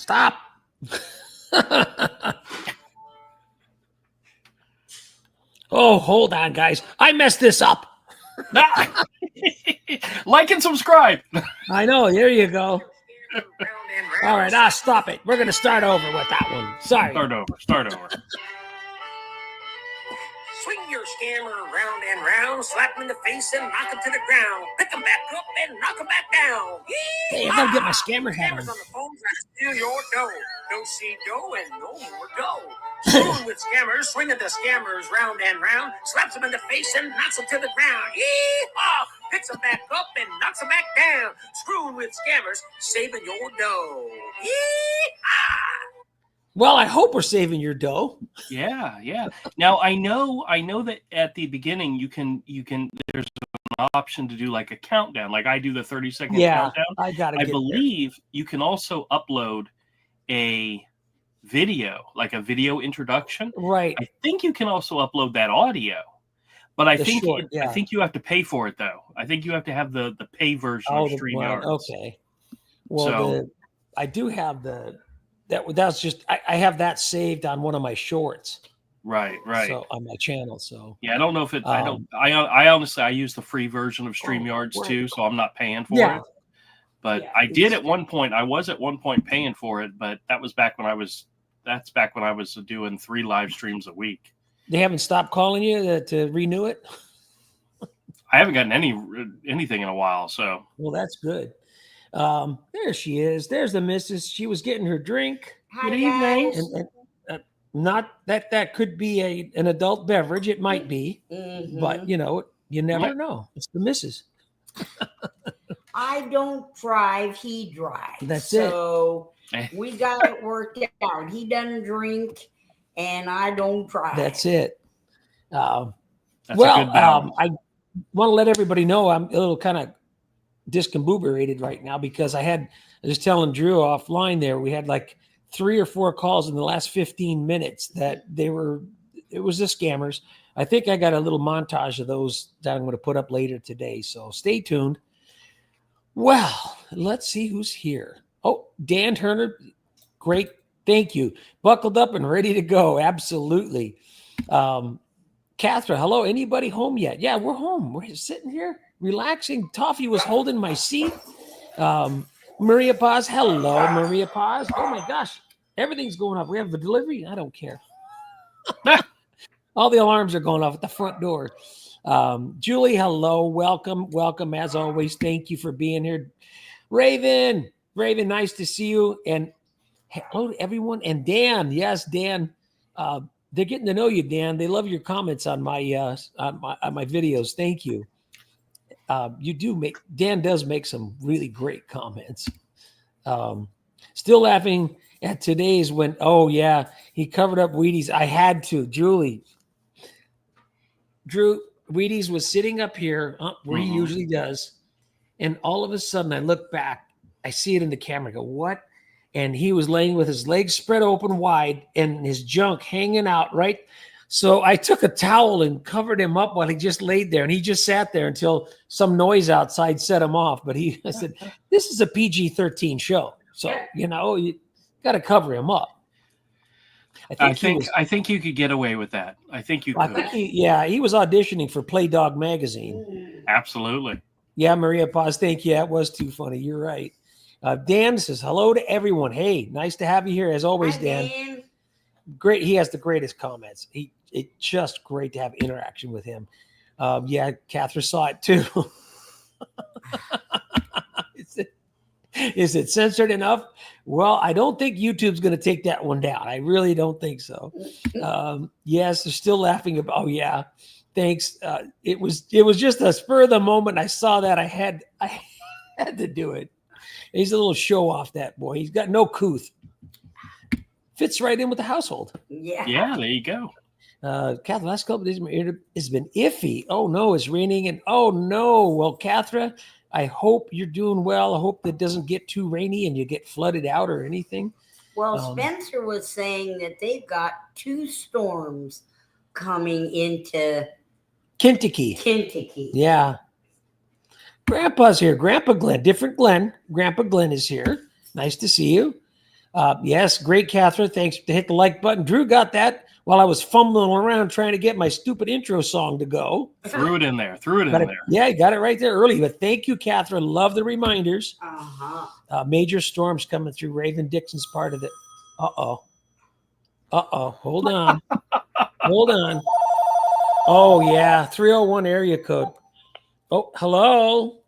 Stop. Oh, hold on, guys. I messed this up. Like and subscribe. I know. There you go. All right. Stop it. We're going to start over with that one. Sorry. Start over. Swing your scammer round and round, slap him in the face and knock him to the ground. Pick him back up and knock him back down. Hey, I got to get my scammer hat on. Scammers on the phone trying to steal your dough. Don't see dough and no more dough. Screwing with scammers, swinging the scammers round and round, slaps him in the face and knocks him to the ground. Yee-haw! Picks him back up and knocks him back down. Screwing with scammers, saving your dough. Yee-haw! Well, I hope we're saving your dough. Yeah. Now I know that at the beginning you can there's an option to do like a countdown, like I do the 30-second countdown. I believe you can also upload a video, like a video introduction. Right. I think you can also upload that audio. But I think you have to pay for it though. I think you have to have the pay version of StreamYard. Okay. Well, I do have that's just I have that saved on one of my shorts. Right. So on my channel. So yeah, I don't know if it. I honestly use the free version of StreamYards too, so I'm not paying for it. But I did at one point. I was at one point paying for it, but that was back when I was. That's back when I was doing 3 live streams a week. They haven't stopped calling you to renew it. I haven't gotten anything in a while. So well, that's good. There she is. There's the missus. She was getting her drink. Hi, good evening. And not that could be an adult beverage. It might be, but you never know. It's the missus. I don't drive. He drives. That's it. So we got it worked out. He doesn't drink, and I don't drive. That's it. I want to let everybody know I'm a little kind of discombobulated right now because I was telling Drew offline there, we had like 3 or 4 calls in the last 15 minutes that it was the scammers. I think I got a little montage of those that I'm going to put up later today. So stay tuned. Well, let's see who's here. Oh, Dan Turner. Great. Thank you. Buckled up and ready to go. Absolutely. Catherine, hello. Anybody home yet? Yeah, we're home. We're sitting here relaxing. Toffee was holding my seat. Maria Paz. Hello, Maria Paz. Oh my gosh. Everything's going off. We have a delivery. I don't care. All the alarms are going off at the front door. Julie, hello. Welcome as always. Thank you for being here. Raven, nice to see you. And hello to everyone. And Dan, yes, Dan. They're getting to know you, Dan. They love your comments on my videos. Thank you. Dan does make some really great comments. Still laughing at today's when, he covered up Wheaties. I had to. Drew, Wheaties was sitting up here where he usually does. And all of a sudden I look back, I see it in the camera, I go, what? And he was laying with his legs spread open wide and his junk hanging out, right? So I took a towel and covered him up while he just laid there. And he just sat there until some noise outside set him off. But I said, this is a PG-13 show. So, you got to cover him up. I think you could get away with that. I think you could. He was auditioning for Play Dog magazine. Absolutely. Yeah, Maria Paz, thank you. That was too funny. You're right. Dan says, hello to everyone. Hey, nice to have you here as always, Dan. Great. He has the greatest comments. It's just great to have interaction with him. Catherine saw it too. Is it censored enough? Well, I don't think YouTube's going to take that one down. I really don't think so. Yes, they're still laughing about. Oh yeah, thanks. It was just a spur of the moment. I saw that. I had to do it. He's a little show off, that boy. He's got no couth. Fits right in with the household. Yeah, there you go. Catherine, last couple of days it's been iffy. Oh no, it's raining, and oh no. Well, Catherine, I hope you're doing well. I hope that doesn't get too rainy and you get flooded out or anything. Well, Spencer was saying that they've got 2 storms coming into Kentucky. Yeah. Grandpa's here. Grandpa Glenn, different Glenn. Grandpa Glenn is here. Nice to see you. Yes, great, Catherine. Thanks to hit the like button. Drew got that while I was fumbling around trying to get my stupid intro song to go. Threw it in there. Yeah, you got it right there early. But thank you, Catherine. Love the reminders. Major storms coming through. Raven Dixon's part of it. Uh-oh. Hold on. Hold on. Oh, yeah. 301 area code. Oh, hello.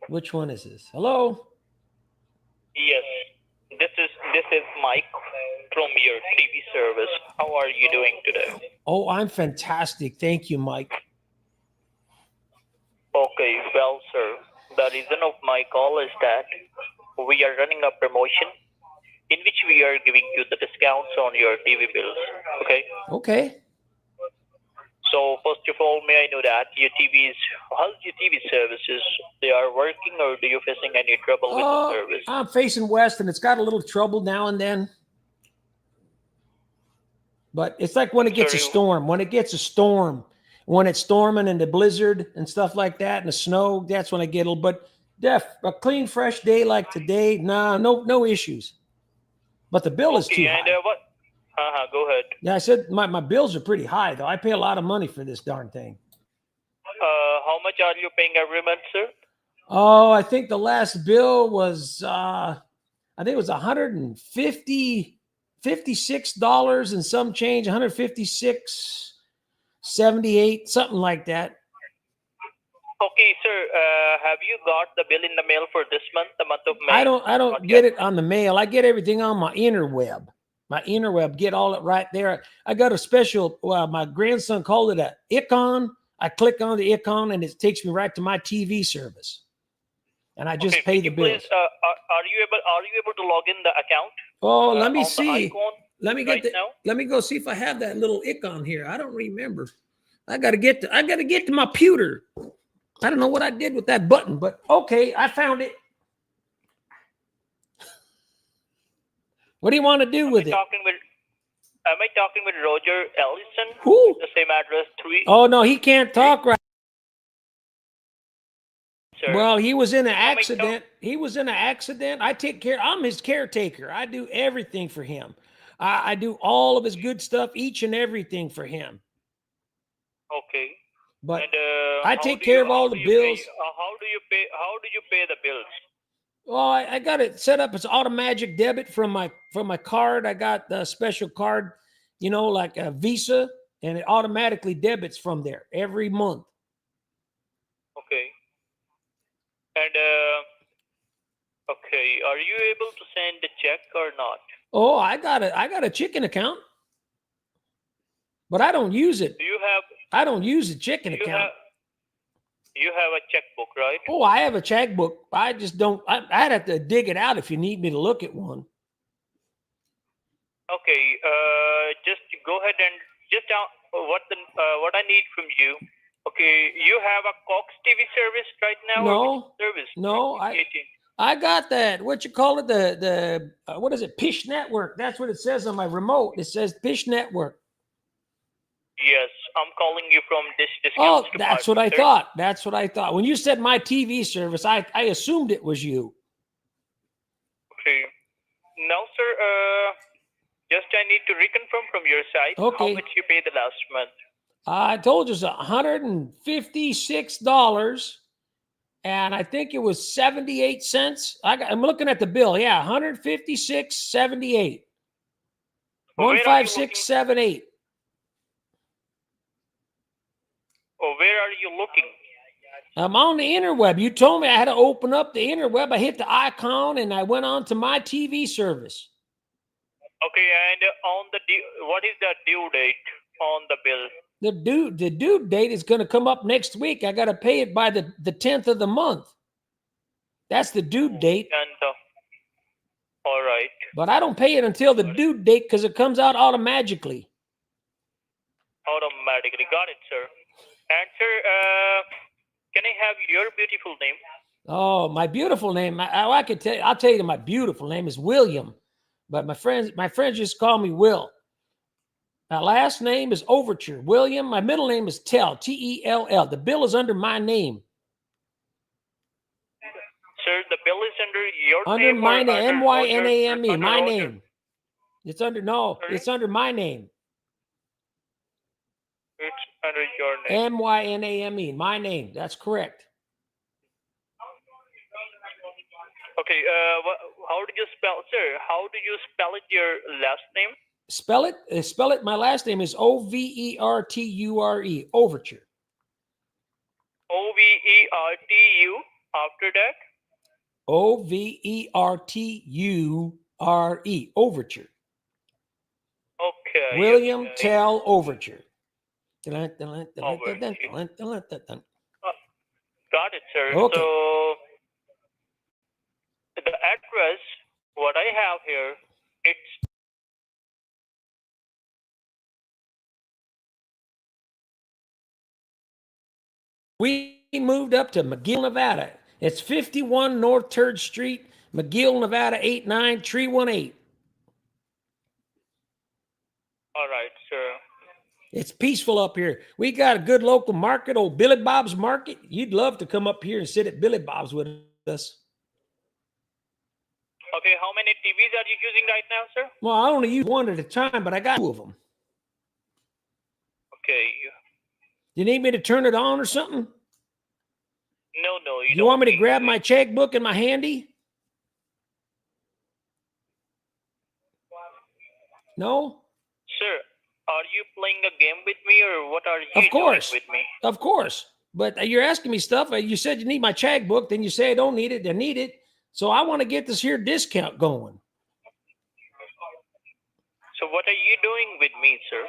Which one is this? Hello. Yes, this is Mike from your TV service. How are you doing today? Oh, I'm fantastic. Thank you, Mike. Okay, well, sir, the reason of my call is that we are running a promotion in which we are giving you the discounts on your TV bills. Okay. Okay. So first of all, may I know that how's your TV services? They are working, or do you facing any trouble with the service? I'm facing west, and it's got a little trouble now and then. But it's like when it gets a storm. When it's storming and the blizzard and stuff like that, and the snow, that's when I get a little. But a clean, fresh day like today, no issues. But the bill is too high. And what? Go ahead. Yeah, I said my bills are pretty high, though. I pay a lot of money for this darn thing. How much are you paying every month, sir? Oh, I think the last bill was $156 and some change, 156.78, something like that. Okay, sir. Have you got the bill in the mail for this month, the month of May? I don't get it on the mail. I get everything on my interweb. Get all it right there. I got a special. My grandson called it a icon. I click on the icon and it takes me right to my TV service, and I just pay the bills. Please, are you able to log in the account? Oh, let me see. Let me go see if I have that little icon here. I don't remember. I gotta get to my pewter. I don't know what I did with that button, but okay, I found it. What do you want to do with it? Am I talking with Roger Ellison? Who? The same address, 3. Oh no, he can't talk right. Sir. Well, he was in an accident. I take care. I'm his caretaker. I do everything for him. I do all of his good stuff, each and everything for him. Okay. But I take care of all the bills. How do you pay the bills? Well, I got it set up. It's automatic debit from my card. I got the special card, like a Visa, and it automatically debits from there every month. Okay. And okay, are you able to send a check or not? Oh, I got a checking account, but I don't use it. I don't use a checking account. You have a checkbook, right? Oh, I have a checkbook. I just don't. I'd have to dig it out if you need me to look at one. Okay. Just go ahead and just what I need from you. Okay, you have a Cox TV service right now? No. I got that. What you call it? The what is it? Pish Network. That's what it says on my remote. It says Pish Network. Yes, I'm calling you from this discount. Oh, that's what I thought. That's what I thought. When you said my TV service, I assumed it was you. Okay. Now, sir, just I need to reconfirm from your side how much you paid the last month. I told you it's $156, and I think it was 78 cents. I'm looking at the bill. Yeah, $156.78. 156.78. Where are you looking? I'm on the interweb. You told me I had to open up the interweb. I hit the icon and I went on to my TV service. Okay, and what is the due date on the bill? The due date is going to come up next week. I got to pay it by the 10th of the month. That's the due date. All right. But I don't pay it until the due date because it comes out automatically. Automatically. Got it, sir. And sir, can I have your beautiful name? Oh, my beautiful name. I can tell you. I'll tell you. My beautiful name is William, but my friends just call me Will. My last name is Overture William. My middle name is Tell, Tell. The bill is under my name. Sir, the bill is under your Under name? my name, M-Y-N-A-M-E, under my Roger? name. It's under, no, Sorry? it's under my name. It's under your name. M-Y-N-A-M-E, my name. That's correct. Okay, how did you spell, sir? How do you spell it, your last name? Spell it. My last name is O-V-E-R-T-U-R-E, Overture. O-V-E-R-T-U, after that? O-V-E-R-T-U-R-E, Overture. Okay. William okay. Tell Overture. Got it, sir. Okay. So, the address, what I have here, it's We moved up to McGill, Nevada. It's 51 North 3rd Street, McGill, Nevada, 89318. all right, sir. It's peaceful up here. We got a good local market, old Billy Bob's Market. You'd love to come up here and sit at Billy Bob's with us. Okay, how many TVs are you using right now, sir? Well, I only use one at a time, but I got 2 of them. Okay. You need me to turn it on or something? No, You want me to grab my checkbook and my handy? No? Sir, are you playing a game with me, or what are you Of course. doing with me? Of course. But you're asking me stuff. You said you need my checkbook, then you say I don't need it, I need it. So I want to get this here discount going. So what are you doing with me, sir?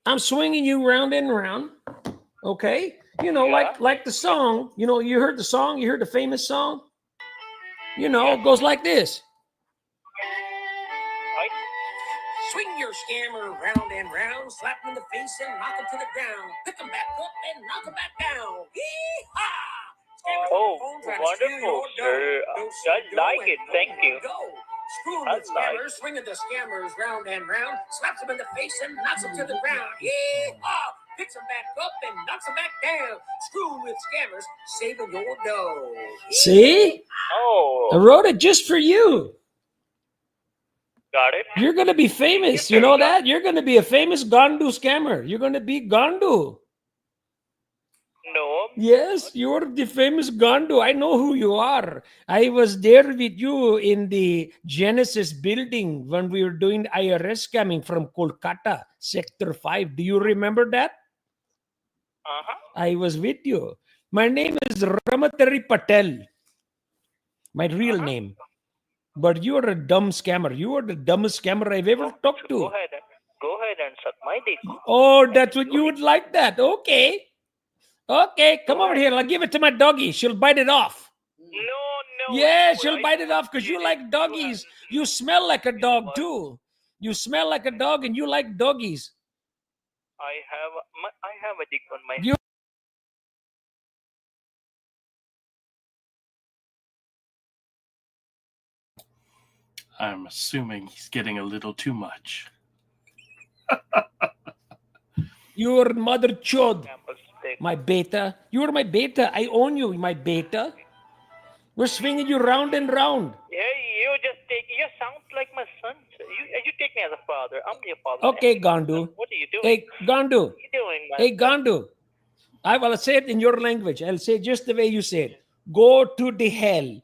I'm swinging you round and round. Okay? You know, Yeah. like the song. You know, you heard the song? You heard the famous song? You know, it goes like this. Right? Swing your scammer round and round, slap him in the face and knock him to the ground. Pick him back up and knock him back down. Yee-haw! Scammers on Oh, the phone trying to steal wonderful, your sir. dough. No I see, like dough, it. and Thank no you. dough. Screwing That's with scammers, nice. swinging the scammers round and round, slaps them in the face and knocks them to the ground. Yee-haw! Picks them back up and knocks them back down. Screwing with scammers, saving your dough. See? Oh, I wrote it just for you. got it. You're going to be famous. You know that? You're going to be a famous Gandu scammer. You're going to be Gandu. No. Yes, you're the famous Gandu. I know who you are. I was there with you in the Genesis building when we were doing IRS scamming from Kolkata, Sector 5. Do you remember that? Uh-huh. I was with you. My name is Ramatari Patel. My real name. But you are a dumb scammer. You are the dumbest scammer I've ever talked to. Go ahead and suck my dick. Oh, that's what you would like that. Okay. Okay, come over here. I'll give it to my doggy. She'll bite it off. No. Yeah, she'll bite it off because you like doggies. You smell like a dog too. You smell like a dog and you like doggies. I have a dick on my You I'm assuming he's getting a little too much. You're mother chod, campus dick. my beta. You're my beta. I own you, my beta. We're swinging you round and round. Hey, you sound like my son. You take me as a father. I'm your father. Okay, Gandu. What are you doing? Hey, Gandu. What are you doing, man? Hey, Gandu. I will say it in your language. I'll say it just the way you say it. Go to the hell.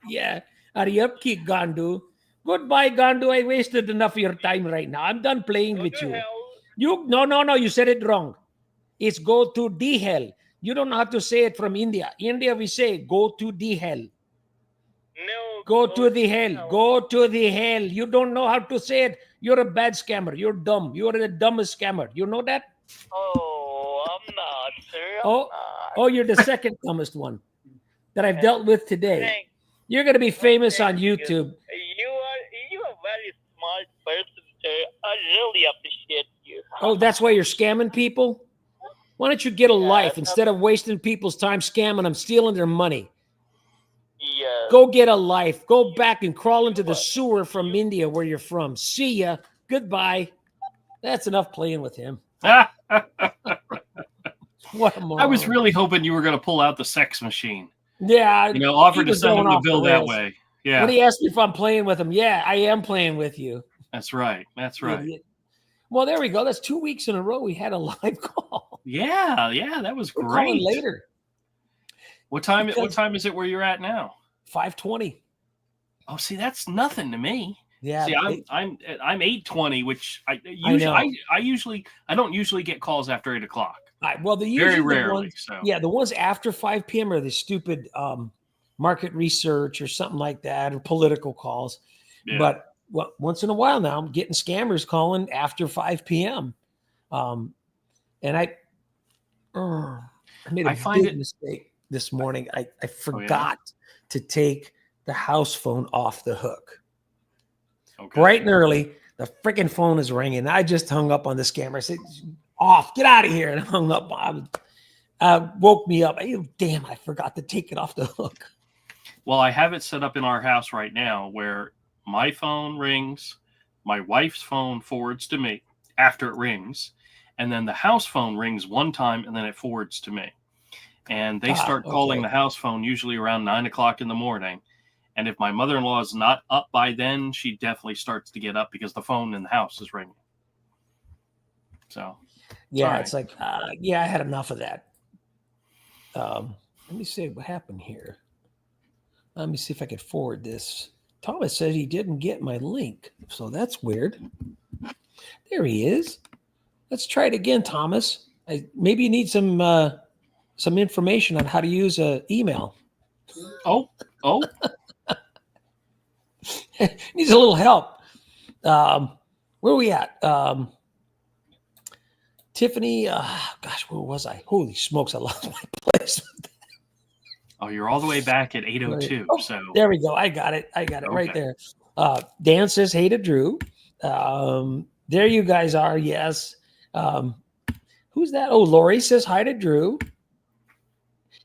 Yeah. Ariyapki, Gandu. Goodbye, Gandu. I wasted enough of your time right now. I'm done playing with you. No. You said it wrong. It's go to the hell. You don't have to say it from India. India, we say go to the hell. No. Go to the hell. Go to the hell. You don't know how to say it. You're a bad scammer. You're dumb. You're the dumbest scammer. You know that? Oh, I'm not, sir. I'm not. Oh, you're the second dumbest one that I've dealt with today. You're going to be famous on YouTube. You are very smart person, sir. I really appreciate you. Oh, that's why you're scamming people? Why don't you get a life instead of wasting people's time scamming them, stealing their money? Yeah. Go get a life. Go back and crawl into the sewer from India where you're from. See ya. Goodbye. That's enough playing with him. What a moron. I was really hoping you were going to pull out the sex machine. Yeah. Offered to send him the bill that way. Yeah. When he asked me if I'm playing with him, yeah, I am playing with you. That's right. That's right. Idiot. Well, there we go. That's 2 weeks in a row we had a live call. Yeah, that was We're great. calling later. What time is it where you're at now? 5:20. Oh, see, that's nothing to me. Yeah. See, I'm 8:20, which I don't usually get calls after 8 o'clock. Well, very rarely. The ones after 5 p.m. are the stupid market research or something like that, or political calls. Yeah. But once in a while now, I'm getting scammers calling after 5 p.m. And I made a big mistake this morning. I forgot to take the house phone off the hook. Okay. Bright and early, the freaking phone is ringing. I just hung up on the scammer. I said, off, get out of here, and hung up. Woke me up. Damn, I forgot to take it off the hook. Well, I have it set up in our house right now where my phone rings, my wife's phone forwards to me after it rings, and then the house phone rings one time, and then it forwards to me. And they start calling the house phone usually around 9 o'clock in the morning. And if my mother-in-law is not up by then, she definitely starts to get up because the phone in the house is ringing. So, yeah, it's like, I had enough of that. Let me see what happened here. Let me see if I could forward this. Thomas says he didn't get my link, so that's weird. There he is. Let's try it again, Thomas. Maybe you need some information on how to use an email. Oh. Needs a little help. Where are we at? Tiffany, where was I? Holy smokes, I lost my place. Oh, you're all the way back at 8:02. So there we go. I got it right there. Dan says, hey to Drew. There you guys are. Yes. Who's that? Oh, Lori says hi to Drew.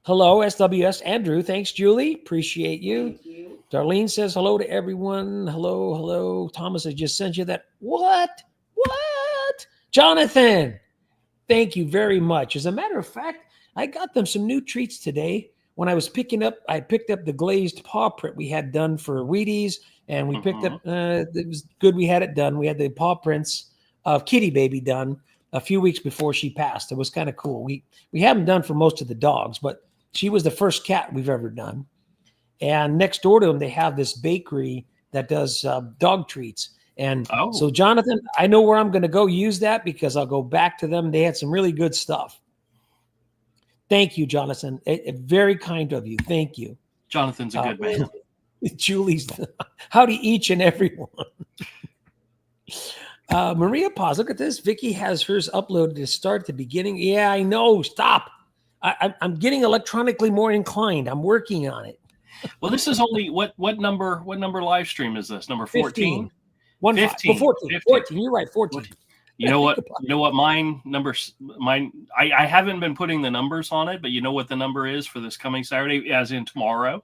Hello, SWS and Drew. Thanks, Julie. Appreciate you. Thank you. Darlene says hello to everyone. Hello. Thomas, I just sent you that. What? Jonathan, thank you very much. As a matter of fact, I got them some new treats today. When I was I picked up the glazed paw print we had done for Wheaties, and we picked up, it was good we had it done. We had the paw prints of Kitty Baby done a few weeks before she passed. It was kind of cool. We haven't done for most of the dogs, but she was the first cat we've ever done. And next door to them, they have this bakery that does dog treats. And so, Jonathan, I know where I'm going to go use that because I'll go back to them. They had some really good stuff. Thank you, Jonathan. Very kind of you. Thank you. Jonathan's a good man. Julie's howdy each and everyone. Maria Paz, look at this. Vicky has hers uploaded to start at the beginning. Yeah, I know. Stop. I'm getting electronically more inclined. I'm working on it. Well, this is only what number live stream is this? Number 14? 15. 14. You're right. 14. You know what mine I haven't been putting the numbers on it, but you know what the number is for this coming Saturday, as in tomorrow?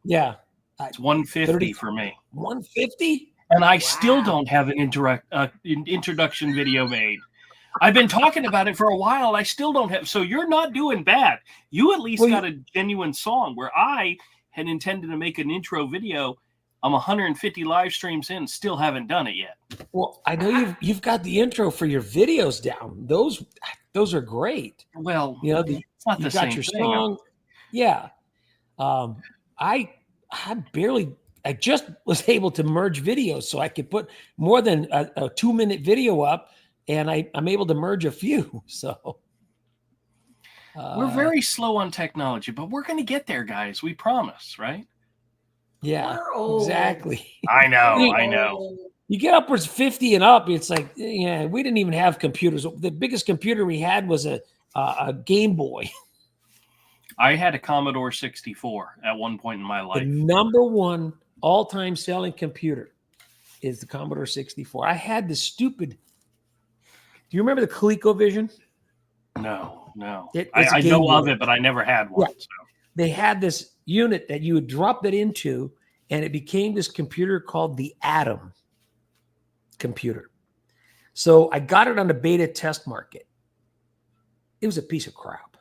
Yeah. It's 150 for me. 150? And I still don't have an introduction video made. I've been talking about it for a while. I still don't have. So you're not doing bad. You at least got a genuine song, where I had intended to make an intro video. I'm 150 live streams in, still haven't done it yet. Well, I know you've got the intro for your videos down. Those are great. Well, it's not the same thing. Song. Yeah. I just was able to merge videos, so I could put more than a 2-minute video up, and I'm able to merge a few. So we're very slow on technology, but we're going to get there, guys. We promise, right? Yeah, exactly. I know. You get upwards 50 and up, it's like, we didn't even have computers. The biggest computer we had was a Game Boy. I had a Commodore 64 at one point in my life. The number one all-time selling computer is the Commodore 64. I had this stupid. Do you remember the ColecoVision? No. I know of it, but I never had one. Yeah. So. They had this unit that you would drop that into, and it became this computer called the Atom computer. So I got it on the beta test market. It was a piece of crap.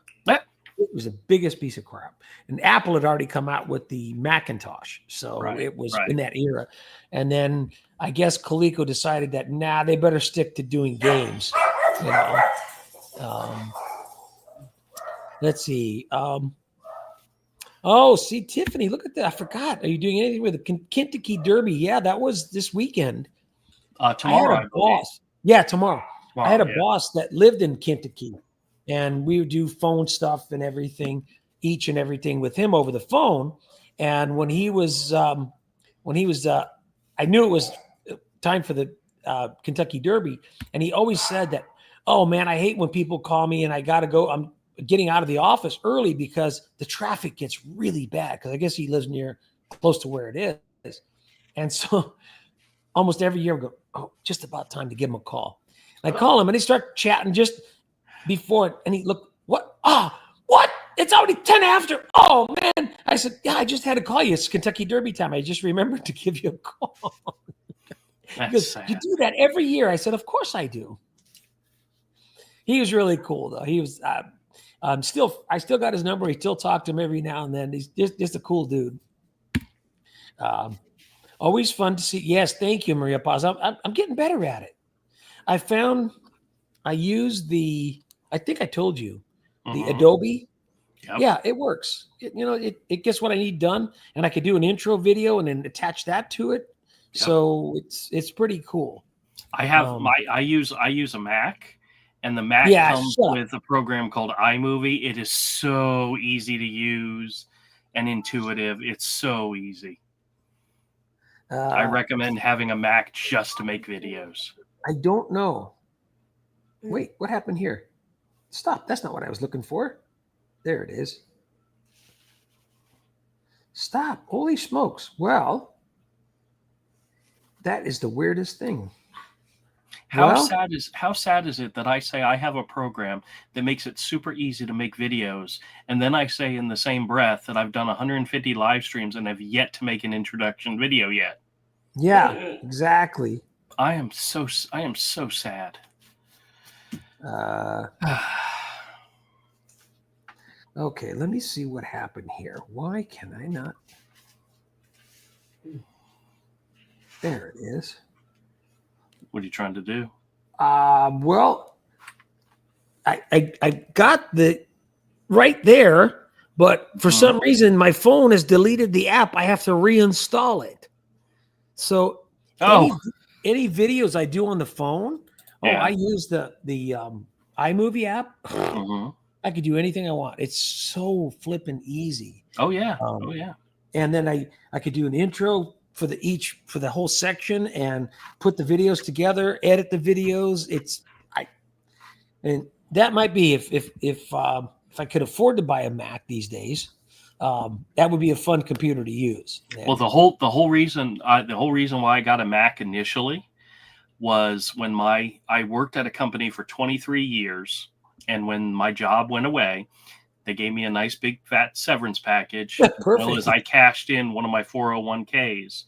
It was the biggest piece of crap. And Apple had already come out with the Macintosh. So it was in that era. And then I guess Coleco decided that, they better stick to doing games. Let's see. See, Tiffany, look at that. I forgot. Are you doing anything with the Kentucky Derby? Yeah, that was this weekend. Tomorrow, I had a boss. Yeah, tomorrow. Wow, I had a boss that lived in Kentucky, and we would do phone stuff and everything, each and everything with him over the phone. And when he was, I knew it was time for the Kentucky Derby, and he always said that, "Oh man, I hate when people call me and I got to go. I'm getting out of the office early because the traffic gets really bad." Because I guess he lives close to where it is, and so almost every year I go, "Oh, just about time to give him a call." And I call him and he start chatting just before it, and he looked, "What? What? It's already 10 after. Oh man." I said, "Yeah, I just had to call you. It's Kentucky Derby time. I just remembered to give you a call." Because you do that every year. I said, "Of course I do." He was really cool though. He was I still got his number. I still talk to him every now and then. He's just a cool dude. Always fun to see. Yes, thank you, Maria Paz. I'm getting better at it. I use I think I told you, the Adobe. Yep. Yeah, it works. It gets what I need done, and I could do an intro video and then attach that to it. Yep. So it's pretty cool. I have I use a Mac, and the Mac comes with a program called iMovie. It is so easy to use and intuitive. It's so easy. I recommend having a Mac just to make videos. I don't know. Wait, what happened here? Stop. That's not what I was looking for. There it is. Stop. Holy smokes. Well, that is the weirdest thing. How sad is it that I say I have a program that makes it super easy to make videos, and then I say in the same breath that I've done 150 live streams and have yet to make an introduction video yet? Yeah, exactly. I am so sad. Okay, let me see what happened here. Why can I not? There it is. What are you trying to do? Well, I got the right there, but for some reason my phone has deleted the app. I have to reinstall it. So any videos I do on the phone, I use the iMovie app. I could do anything I want. It's so flippin' easy. Oh yeah. And then I could do an intro for the whole section and put the videos together, edit the videos. And that might be if I could afford to buy a Mac these days, that would be a fun computer to use. Well, the whole reason why I got a Mac initially was when I worked at a company for 23 years, and when my job went away, they gave me a nice big fat severance package. Perfect. As well as I cashed in one of my 401ks,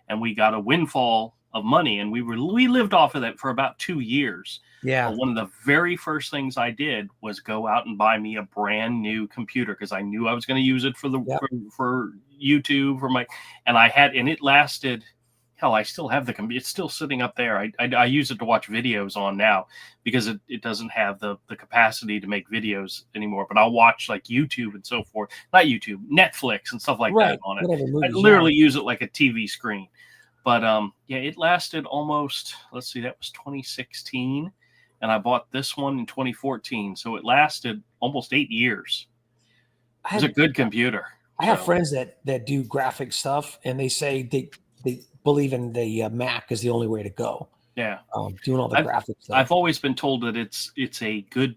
and we got a windfall of money, and we lived off of that for about 2 years. Yeah. But one of the very first things I did was go out and buy me a brand new computer, because I knew I was going to use it for YouTube, and it lasted. Hell, I still have the computer. It's still sitting up there. I use it to watch videos on now, because it doesn't have the capacity to make videos anymore. But I'll watch like YouTube and so forth. Not YouTube, Netflix and stuff like that on it. I literally use it like a TV screen. But it lasted almost, let's see, that was 2016. And I bought this one in 2014. So it lasted almost 8 years. It was a good computer. I have friends that do graphic stuff, and they say they believe in the Mac is the only way to go. Yeah. Doing all the graphic stuff. I've always been told that it's a good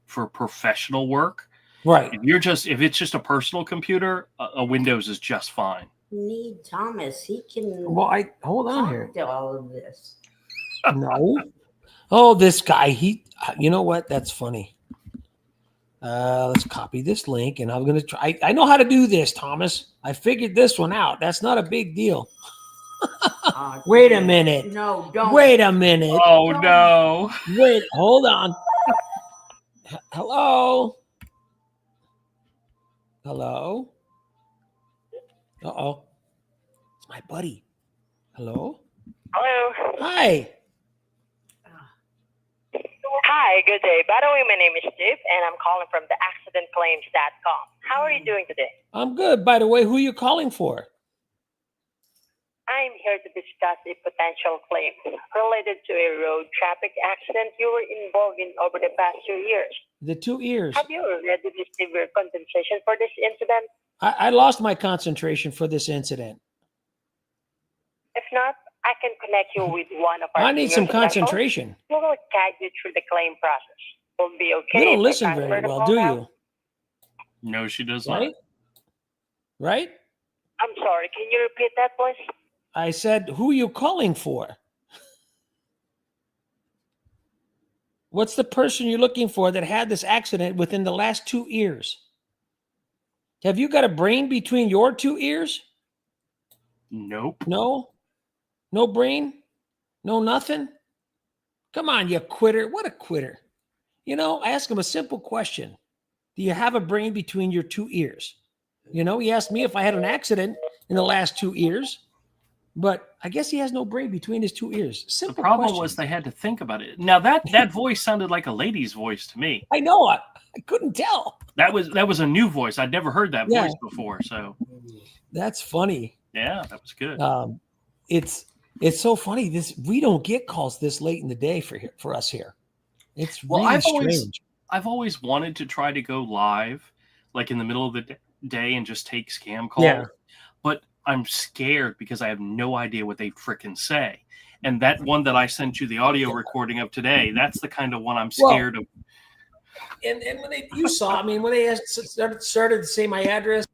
for professional work. Right. If it's just a personal computer, a Windows is just fine. Need Thomas. He can. Well, hold on here. To all of this. No. Oh, this guy. You know what? That's funny. Let's copy this link, and I'm going to try. I know how to do this, Thomas. I figured this one out. That's not a big deal. Wait a minute. No, don't. Wait a minute. Oh, no. Wait, hold on. Hello. Hello? Uh-oh. My buddy. Hello? Hello. Hi. Hi, good day. By the way, my name is Steve, and I'm calling from the accidentclaims.com. How are you doing today? I'm good. By the way, who are you calling for? I'm here to discuss a potential claim related to a road traffic accident you were involved in over the past 2 years. The 2 ears. Have you already received your compensation for this incident? I lost my concentration for this incident. If not, I can connect you with one of our I need some senior professionals concentration. who will guide you through the claim process. Will be okay. You don't if I listen transfer very the well, call do now? you? No, she does Right? not. Right? I'm sorry. Can you repeat that, please? I said, who are you calling for? What's the person you're looking for that had this accident within the last 2 years? Have you got a brain between your 2 ears? Nope. No? No brain? No nothing? Come on, you quitter. What a quitter. You know, ask him a simple question. Do you have a brain between your 2 ears? You know, he asked me if I had an accident in the last 2 years, but I guess he has no brain between his 2 ears. Simple The problem question. was they had to think about it. Now that voice sounded like a lady's voice to me. I know. I couldn't tell. That was a new voice. I'd never heard that voice before. So That's funny. yeah, that was good. It's so funny. We don't get calls this late in the day for us here. It's really strange. I've always wanted to try to go live, like in the middle of the day, and just take scam calls. Yeah. But I'm scared because I have no idea what they frickin' say. And that one that I sent you the audio recording of today, that's the kind of one I'm scared of. And when you saw, I mean, when they started to say my address.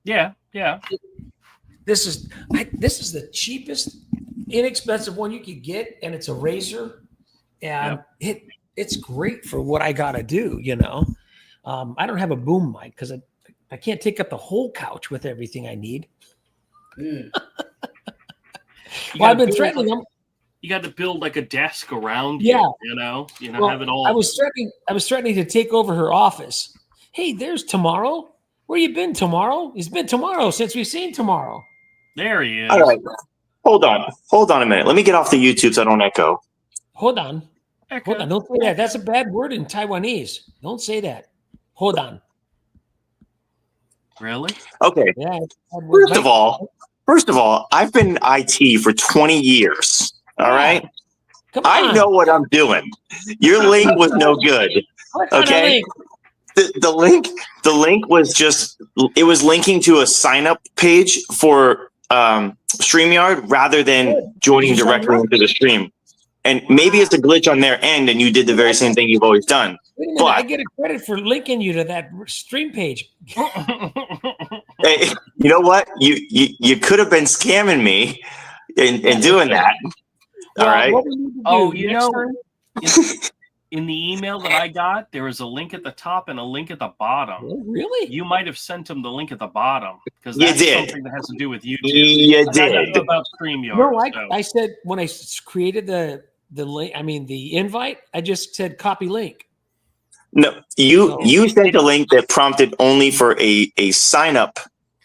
Yeah. This is the cheapest, inexpensive one you could get, and it's a razor, and it's great for what I got to do. You know, I don't have a boom mic because I can't take up the whole couch with everything I need. Well, I've been threatening them. You got to build like a desk around you. Yeah. You know, Well, have it all. I was threatening to take over her office. Hey, there's Tomorrow. Where you been, Tomorrow? It's been Tomorrow since we've seen Tomorrow. There he is. All right. Hold on a minute. Let me get off the YouTube so I don't echo. Hold on. Echo. Hold on. Don't say that. That's a bad word in Taiwanese. Don't say that. Hold on. Really? Okay. Yeah. First of all, I've been in IT for 20 years. All right. Come on. I know what I'm doing. Your link was no good. What kind of link? The link was it was linking to a sign up page for StreamYard rather than joining directly into the stream. And maybe it's a glitch on their end and you did the very same thing you've always done. Wait a minute, I get a credit for linking you to that stream page. Hey, you know what? You could have been scamming me in doing that. All right. What we need to do in the email that I got, there was a link at the top and a link at the bottom. Oh, really? You might have sent him the link at the bottom because You that's did. something that has to do with YouTube. You did. That's about StreamYard. No, I said when I created the link, I mean the invite, I just said copy link. No, you sent a link that prompted only for a sign up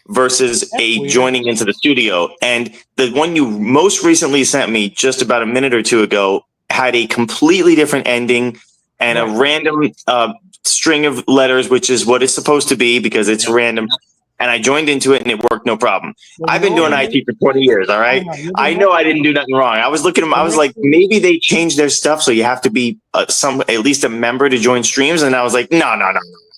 versus joining into the studio. And the one you most recently sent me just about a minute or two ago had a completely different ending and a random string of letters, which is what it's supposed to be because it's random. And I joined into it and it worked no problem. I've been doing IT for 20 years. All right. I know I didn't do nothing wrong. I was looking at them. I was like, maybe they changed their stuff. So you have to be at least a member to join streams. And I was like, no.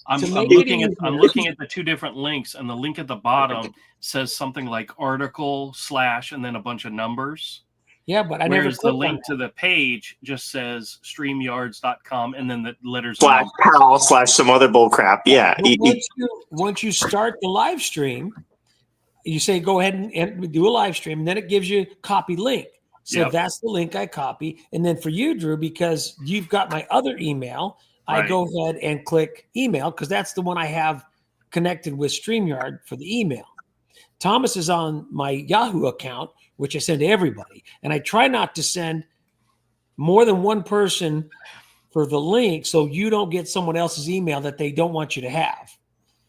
I'm looking at the two different links, and the link at the bottom says something like article / and then a bunch of numbers. Yeah, but whereas the link to the page just says streamyards.com and then the letters /PAL / some other bull crap. Yeah. Once you start the live stream, you say go ahead and do a live stream, and then it gives you copy link. So that's the link I copy. And then for you, Drew, because you've got my other email, I go ahead and click email because that's the one I have connected with StreamYard for the email. Thomas is on my Yahoo account, which I send to everybody. And I try not to send more than one person for the link so you don't get someone else's email that they don't want you to have.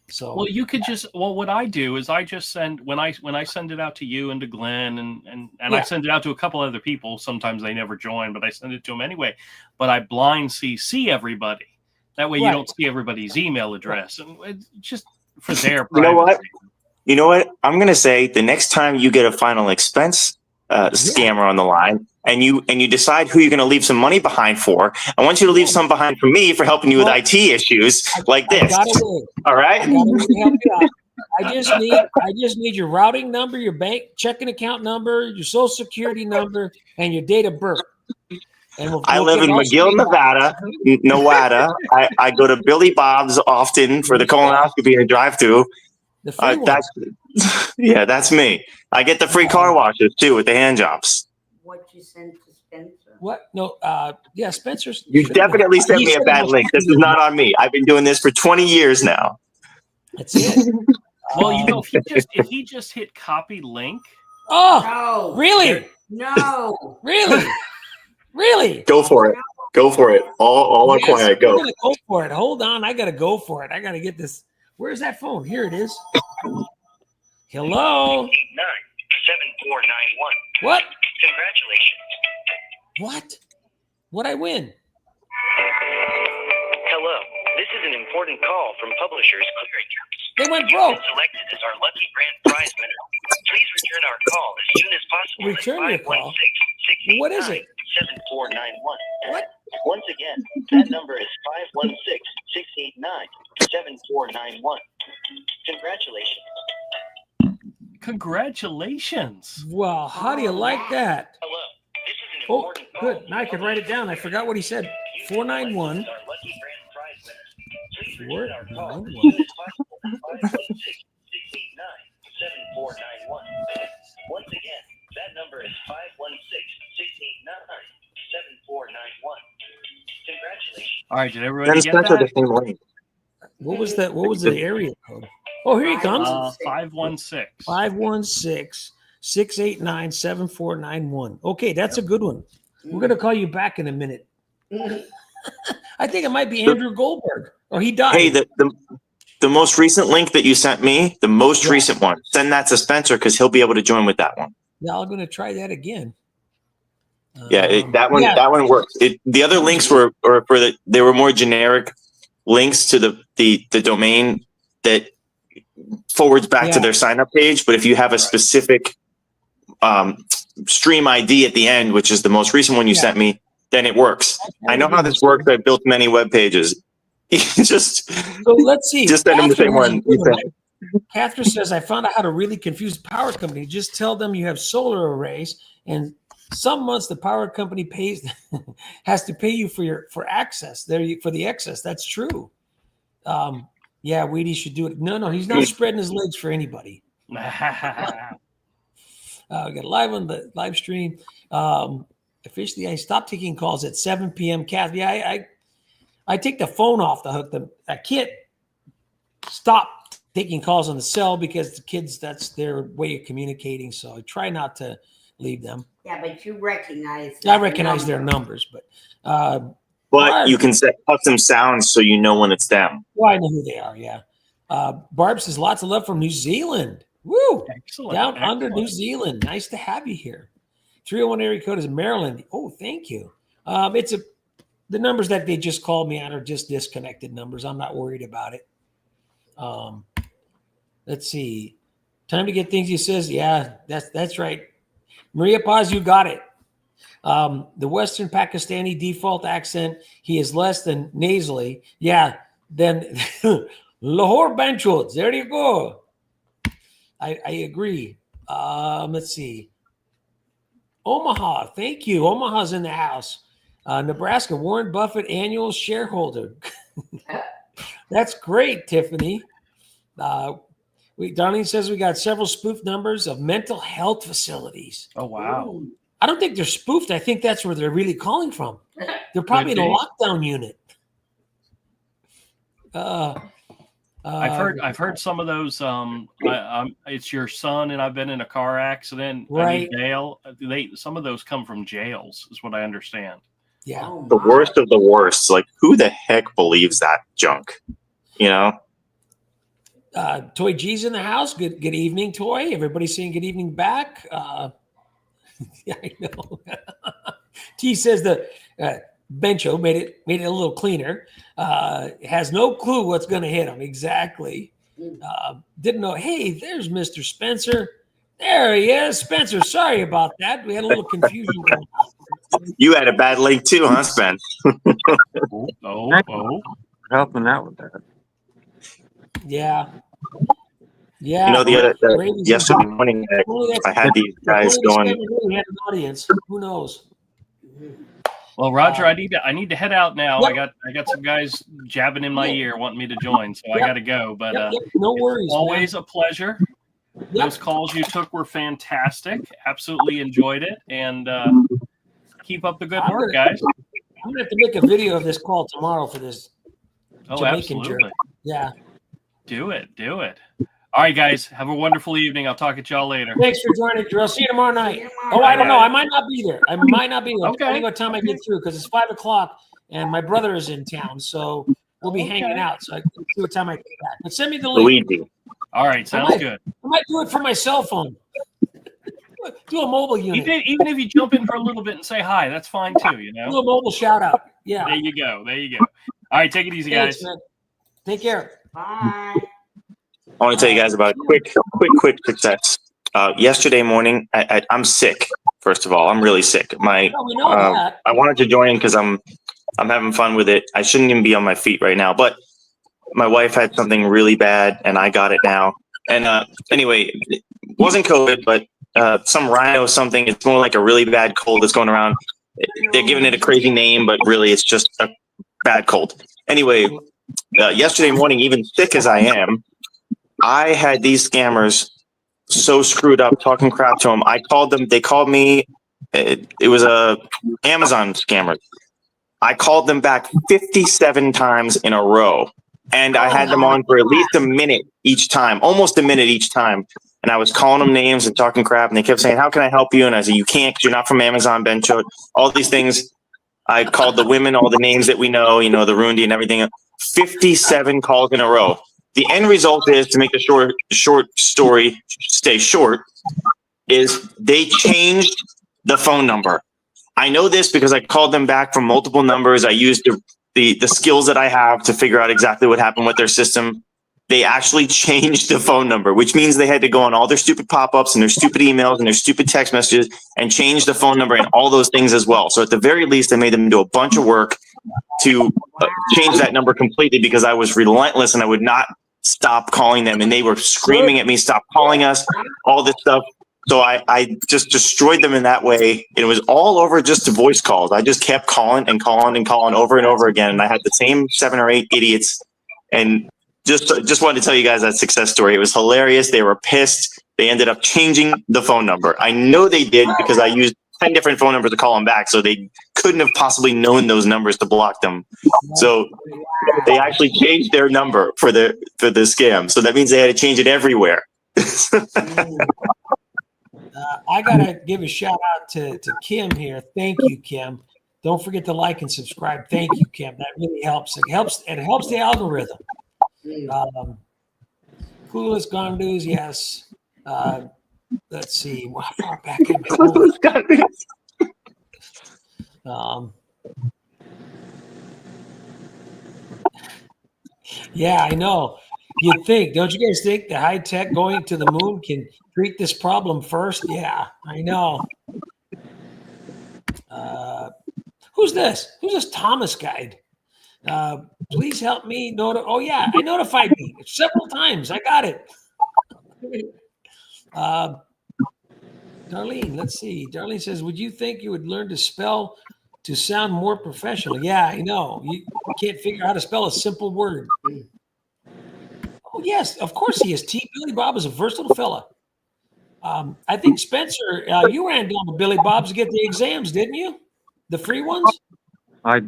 So well, you could just what I do is I just send when I send it out to you and to Glenn and I send it out to a couple other people. Sometimes they never join, but I send it to them anyway. But I blind CC everybody. That way you don't see everybody's email address, and it's just for their privacy. You know what? I'm gonna say the next time you get a final expense scammer on the line, and you decide who you're going to leave some money behind for, I want you to leave some behind for me for helping you with IT issues like this. All right. I just need your routing number, your bank checking account number, your social security number, and your date of birth. And I live in McGill, Nevada. I go to Billy Bob's often for the colonoscopy and drive-through. The free that's me. I get the free car washes too with the hand jobs. What you sent to Spencer? What? No, Spencer's. You definitely sent me a bad link. This is not on me. I've been doing this for 20 years now. That's it. Well, if he just hit copy link. Oh, no. Really? No. Really? Go for it. Go for it. All are quiet. Go. I'm gonna go for it. Hold on. I got to go for it. I got to get this. Where's that phone? Here it is. Hello. 897491. What? Congratulations. What? What'd I win? Hello. This is an important call from Publishers Clearinghouse. They went broke. Selected as our lucky grand prize winner. Please return our call as soon as possible. Return your call. What is it? 7491. What? Once again, that number is 516-689-7491. Congratulations. Well, how do you like that? Hello. This is an important call. Good. Now I can write it down. I forgot what he said. 491. 491. Once again, that number is 516-689-7491. Congratulations. All right, did everybody get that? What was that? What was the area code? Oh, here he comes. 516. 516-689-7491. Okay, that's a good one. We're going to call you back in a minute. I think it might be Andrew Goldberg. Or he died. Hey, the most recent link that you sent me, the most recent one, send that to Spencer because he'll be able to join with that one. Yeah, I'm going to try that again. That one works. The other links were they were more generic links to the domain that forwards back to their sign up page. But if you have a specific stream ID at the end, which is the most recent one you sent me, then it works. I know how this works. I've built many web pages. So let's see. Just send them the same one. Catherine says, I found out how to really confuse the power company. Just tell them you have solar arrays, and some months the power company has to pay you for access for the excess. That's true. Weedy should do it. No, he's not spreading his legs for anybody. We got live on the live stream. Officially, I stopped taking calls at 7 p.m. Kathy, I take the phone off the hook. I can't stop taking calls on the cell because the kids, that's their way of communicating. So I try not to leave them. Yeah, but you recognize. I recognize their numbers, but Barb, you can set custom sounds so you know when it's them. Well, I know who they are. Yeah. Barb says lots of love from New Zealand. Woo! Excellent. Down under New Zealand. Nice to have you here. 301 area code is Maryland. Oh, thank you. The numbers that they just called me on are just disconnected numbers. I'm not worried about it. Let's see. Time to get things. He says, yeah, that's right. Maria Paz, you got it. The Western Pakistani default accent, he is less than nasally. Yeah, then Lahore Benchwoods. There you go. I agree. Let's see. Omaha, thank you. Omaha's in the house. Nebraska, Warren Buffett annual shareholder. That's great, Tiffany. Darlene says we got several spoof numbers of mental health facilities. Oh, wow. Ooh. I don't think they're spoofed. I think that's where they're really calling from. They're probably in a lockdown unit. I've heard some of those. It's your son, and I've been in a car accident. Right. Jail. Some of those come from jails, is what I understand. Yeah. The worst of the worst. Like, who the heck believes that junk? You know? Toy G's in the house. Good evening, Toy. Everybody saying good evening back. Yeah, I know. T says the Bencho made it a little cleaner. Has no clue what's going to hit him exactly. Didn't know. Hey, there's Mr. Spencer. There he is, Spencer. Sorry about that. We had a little confusion going on. You had a bad link too, huh, Spence? Helping out with that. Yeah. Yeah. You know, the other yesterday morning, I had these guys going. We had an audience. Who knows? Well, Roger, I need to head out now. Yep. I got some guys jabbing in my ear wanting me to join, so I got to go. But no worries. Always a pleasure. Those calls you took were fantastic. Absolutely enjoyed it, and keep up the good work, guys. I'm gonna have to make a video of this call tomorrow for this Jamaican absolutely. Jerk. Yeah. Do it. All right, guys. Have a wonderful evening. I'll talk at y'all later. Thanks for joining, Drew. I'll see you tomorrow night. I don't know. I might not be there. Okay. Depending what time I get through, because it's 5:00 and my brother is in town, so we'll be hanging out. So I can see what time I get back. But send me the link. Luigi. All right, sounds good. I might do it from my cell phone. Do a mobile unit. Even if you jump in for a little bit and say hi, that's fine too. You know. Do a mobile shout out. Yeah. There you go. All right, take it easy, guys. Man. Take care. Bye. I want to tell you guys about a quick success. Yesterday morning, I'm sick. First of all, I'm really sick. I wanted to join because I'm having fun with it. I shouldn't even be on my feet right now, but my wife had something really bad, and I got it now. And anyway, it wasn't COVID, but some rhino something. It's more like a really bad cold that's going around. They're giving it a crazy name, but really it's just a bad cold. Anyway, yesterday morning, even sick as I am, I had these scammers so screwed up talking crap to them. I called them. They called me. It was a Amazon scammer. I called them back 57 times in a row. And I had them on for at least a minute each time, almost a minute each time. And I was calling them names and talking crap. And they kept saying, how can I help you? And I said, you can't, because you're not from Amazon, Bencho. All these things. I called the women, all the names that we know, the Rundi and everything. 57 calls in a row. The end result is, to make the short story stay short, is they changed the phone number. I know this because I called them back from multiple numbers. I used the skills that I have to figure out exactly what happened with their system. They actually changed the phone number, which means they had to go on all their stupid pop-ups and their stupid emails and their stupid text messages and change the phone number and all those things as well. So at the very least, I made them do a bunch of work to change that number completely, because I was relentless and I would not stop calling them, and they were screaming at me, stop calling us, all this stuff. So I just destroyed them in that way. It was all over just the voice calls. I just kept calling and calling and calling over and over again. And I had the same 7 or 8 idiots. And just wanted to tell you guys that success story. It was hilarious. They were pissed. They ended up changing the phone number. I know they did, because I used 10 different phone numbers to call them back. So they couldn't have possibly known those numbers to block them. So they actually changed their number for the scam. So that means they had to change it everywhere. I gotta give a shout out to Kim here. Thank you, Kim. Don't forget to like and subscribe. Thank you, Kim. That really helps. It helps the algorithm. Clueless Gondus, yes. Let's see. How far back am I? Yeah, I know. Don't you guys think the high tech going to the moon can treat this problem first? Yeah, I know. Who's this? Who's this Thomas guide? Please help me. Oh yeah, I notified me several times. I got it. Darlene, let's see. Darlene says, would you think you would learn to spell to sound more professional? Yeah, I know. You can't figure out how to spell a simple word. Oh, yes, of course he is. Billy Bob is a versatile fella. I think, Spencer, you ran down to Billy Bob's to get the exams, didn't you? The free ones? I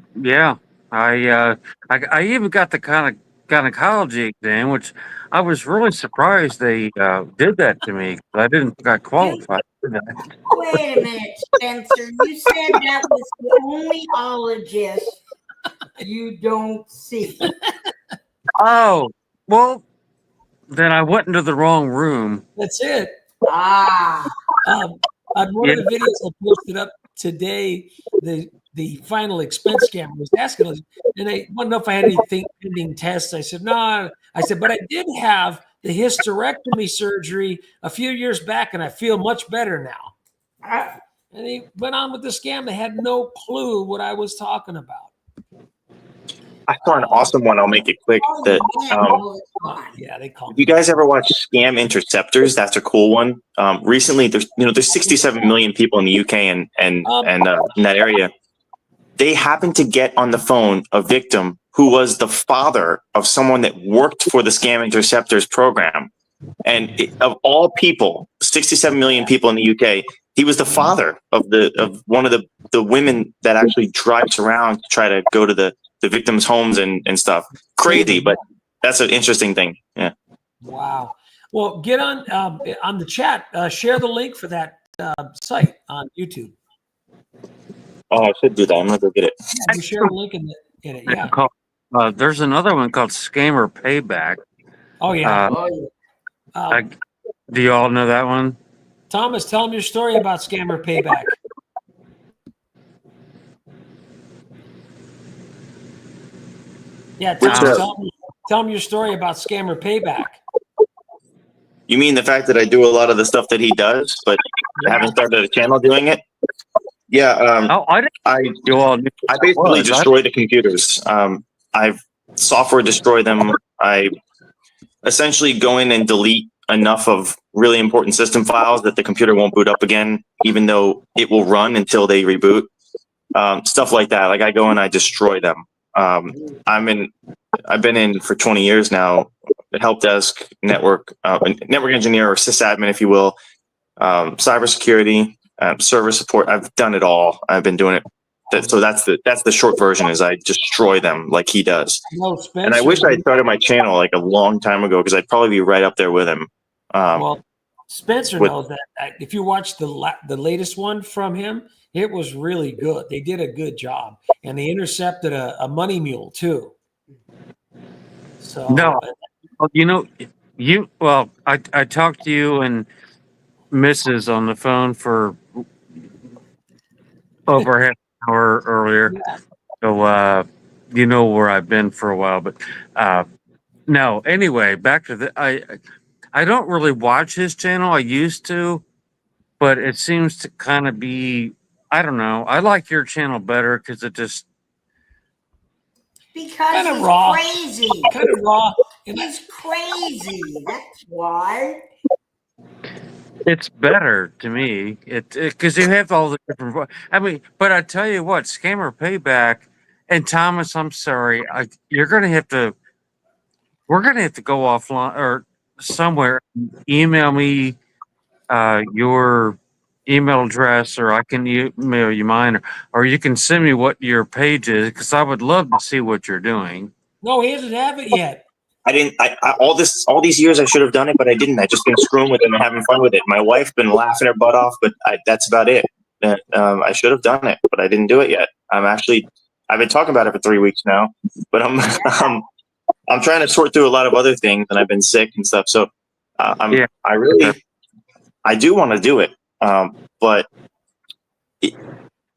even got the gynecology exam, which I was really surprised they did that to me. I didn't got qualified for that. Wait a minute, Spencer. You said that was the only ologist you don't see. Oh, well, then I went into the wrong room. That's it. Ah. On one of the videos I posted up today, the final expense scammer was asking us, and I wanted to know if I had anything pending tests. I said, no. I said, but I did have the hysterectomy surgery a few years back, and I feel much better now. And he went on with the scam. They had no clue what I was talking about. I saw an awesome one. I'll make it quick. That yeah, they call. You guys ever watch Scam Interceptors? That's a cool one. Recently, there's 67 million people in the UK and in that area. They happened to get on the phone a victim who was the father of someone that worked for the Scam Interceptors program, and of all people, 67 million people in the UK, he was the father of one of the women that actually drives around to try to go to the victims' homes and stuff. Crazy, but that's an interesting thing. Yeah. Wow. Well, get on the chat. Share the link for that site on YouTube. Oh, I should do that. I'm gonna go get it. Yeah, you share the link in it. Yeah. There's another one called Scammer Payback. Oh yeah. Do you all know that one? Thomas, tell them your story about Scammer Payback. Yeah, Thomas, tell them your story about Scammer Payback. You mean the fact that I do a lot of the stuff that he does, but I haven't started a channel doing it? Yeah. I basically destroy the computers. I've software destroy them. I essentially go in and delete enough of really important system files that the computer won't boot up again, even though it will run until they reboot. Stuff like that. Like I go and I destroy them. I've been in for 20 years now, help desk, network engineer or sysadmin, if you will, cybersecurity, server support. I've done it all. I've been doing it. So that's the short version is I destroy them like he does. And I wish I had started my channel like a long time ago because I'd probably be right up there with him. Well, Spencer knows that. If you watch the latest one from him, it was really good. They did a good job, and they intercepted a money mule too. So no, I talked to you and Mrs. on the phone for over half an hour earlier. Yeah. So you know where I've been for a while, but no. Anyway, back to I don't really watch his channel. I used to, but it seems to kind of be. I don't know. I like your channel better because it just because he's raw. Crazy. Kind of raw. He's crazy. That's why. It's better to me. Because you have all the different. I mean, but I tell you what, Scammer Payback and Thomas. I'm sorry. You're gonna have to. We're gonna have to go offline or somewhere. Email me your email address, or I can email you mine, or you can send me what your page is because I would love to see what you're doing. No, he doesn't have it yet. I didn't. All these years I should have done it, but I didn't. I just been screwing with it and having fun with it. My wife been laughing her butt off, but that's about it. I should have done it, but I didn't do it yet. I've been talking about it for 3 weeks now, but I'm trying to sort through a lot of other things, and I've been sick and stuff. So I do want to do it, but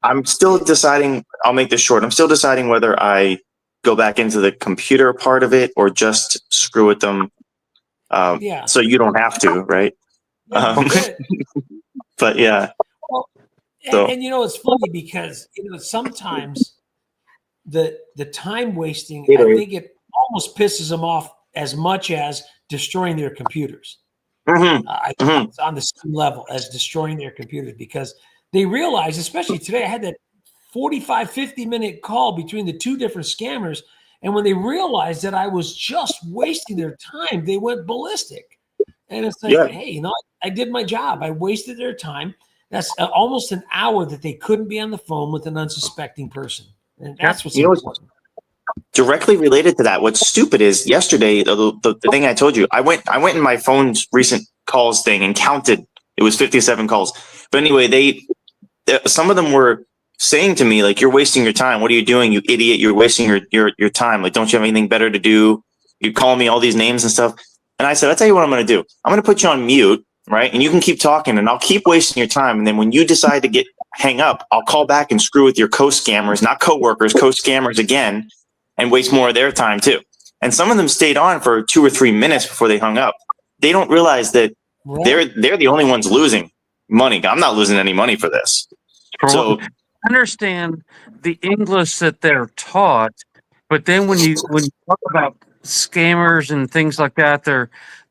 I'm still deciding. I'll make this short. I'm still deciding whether I go back into the computer part of it or just screw with them. So you don't have to, right? But yeah. Well, and it's funny because sometimes the time wasting, I think it almost pisses them off as much as destroying their computers. I think it's on the same level as destroying their computers because they realize, especially today, I had that 45, 50-minute call between the two different scammers. And when they realized that I was just wasting their time, they went ballistic. And it's like, hey, I did my job. I wasted their time. That's almost an hour that they couldn't be on the phone with an unsuspecting person. And that's what's important. Directly related to that, what's stupid is yesterday, the thing I told you, I went in my phone's recent calls thing and counted. It was 57 calls. But anyway, some of them were saying to me, like, you're wasting your time. What are you doing, you idiot? You're wasting your time. Like, don't you have anything better to do? You call me all these names and stuff. And I said, I'll tell you what I'm going to do. I'm going to put you on mute, right? And you can keep talking, and I'll keep wasting your time. And then when you decide to hang up, I'll call back and screw with your co-scammers, not co-workers, co-scammers again, and waste more of their time too. And some of them stayed on for 2 or 3 minutes before they hung up. They don't realize that they're the only ones losing money. I'm not losing any money for this. So understand the English that they're taught, but then when you talk about scammers and things like that,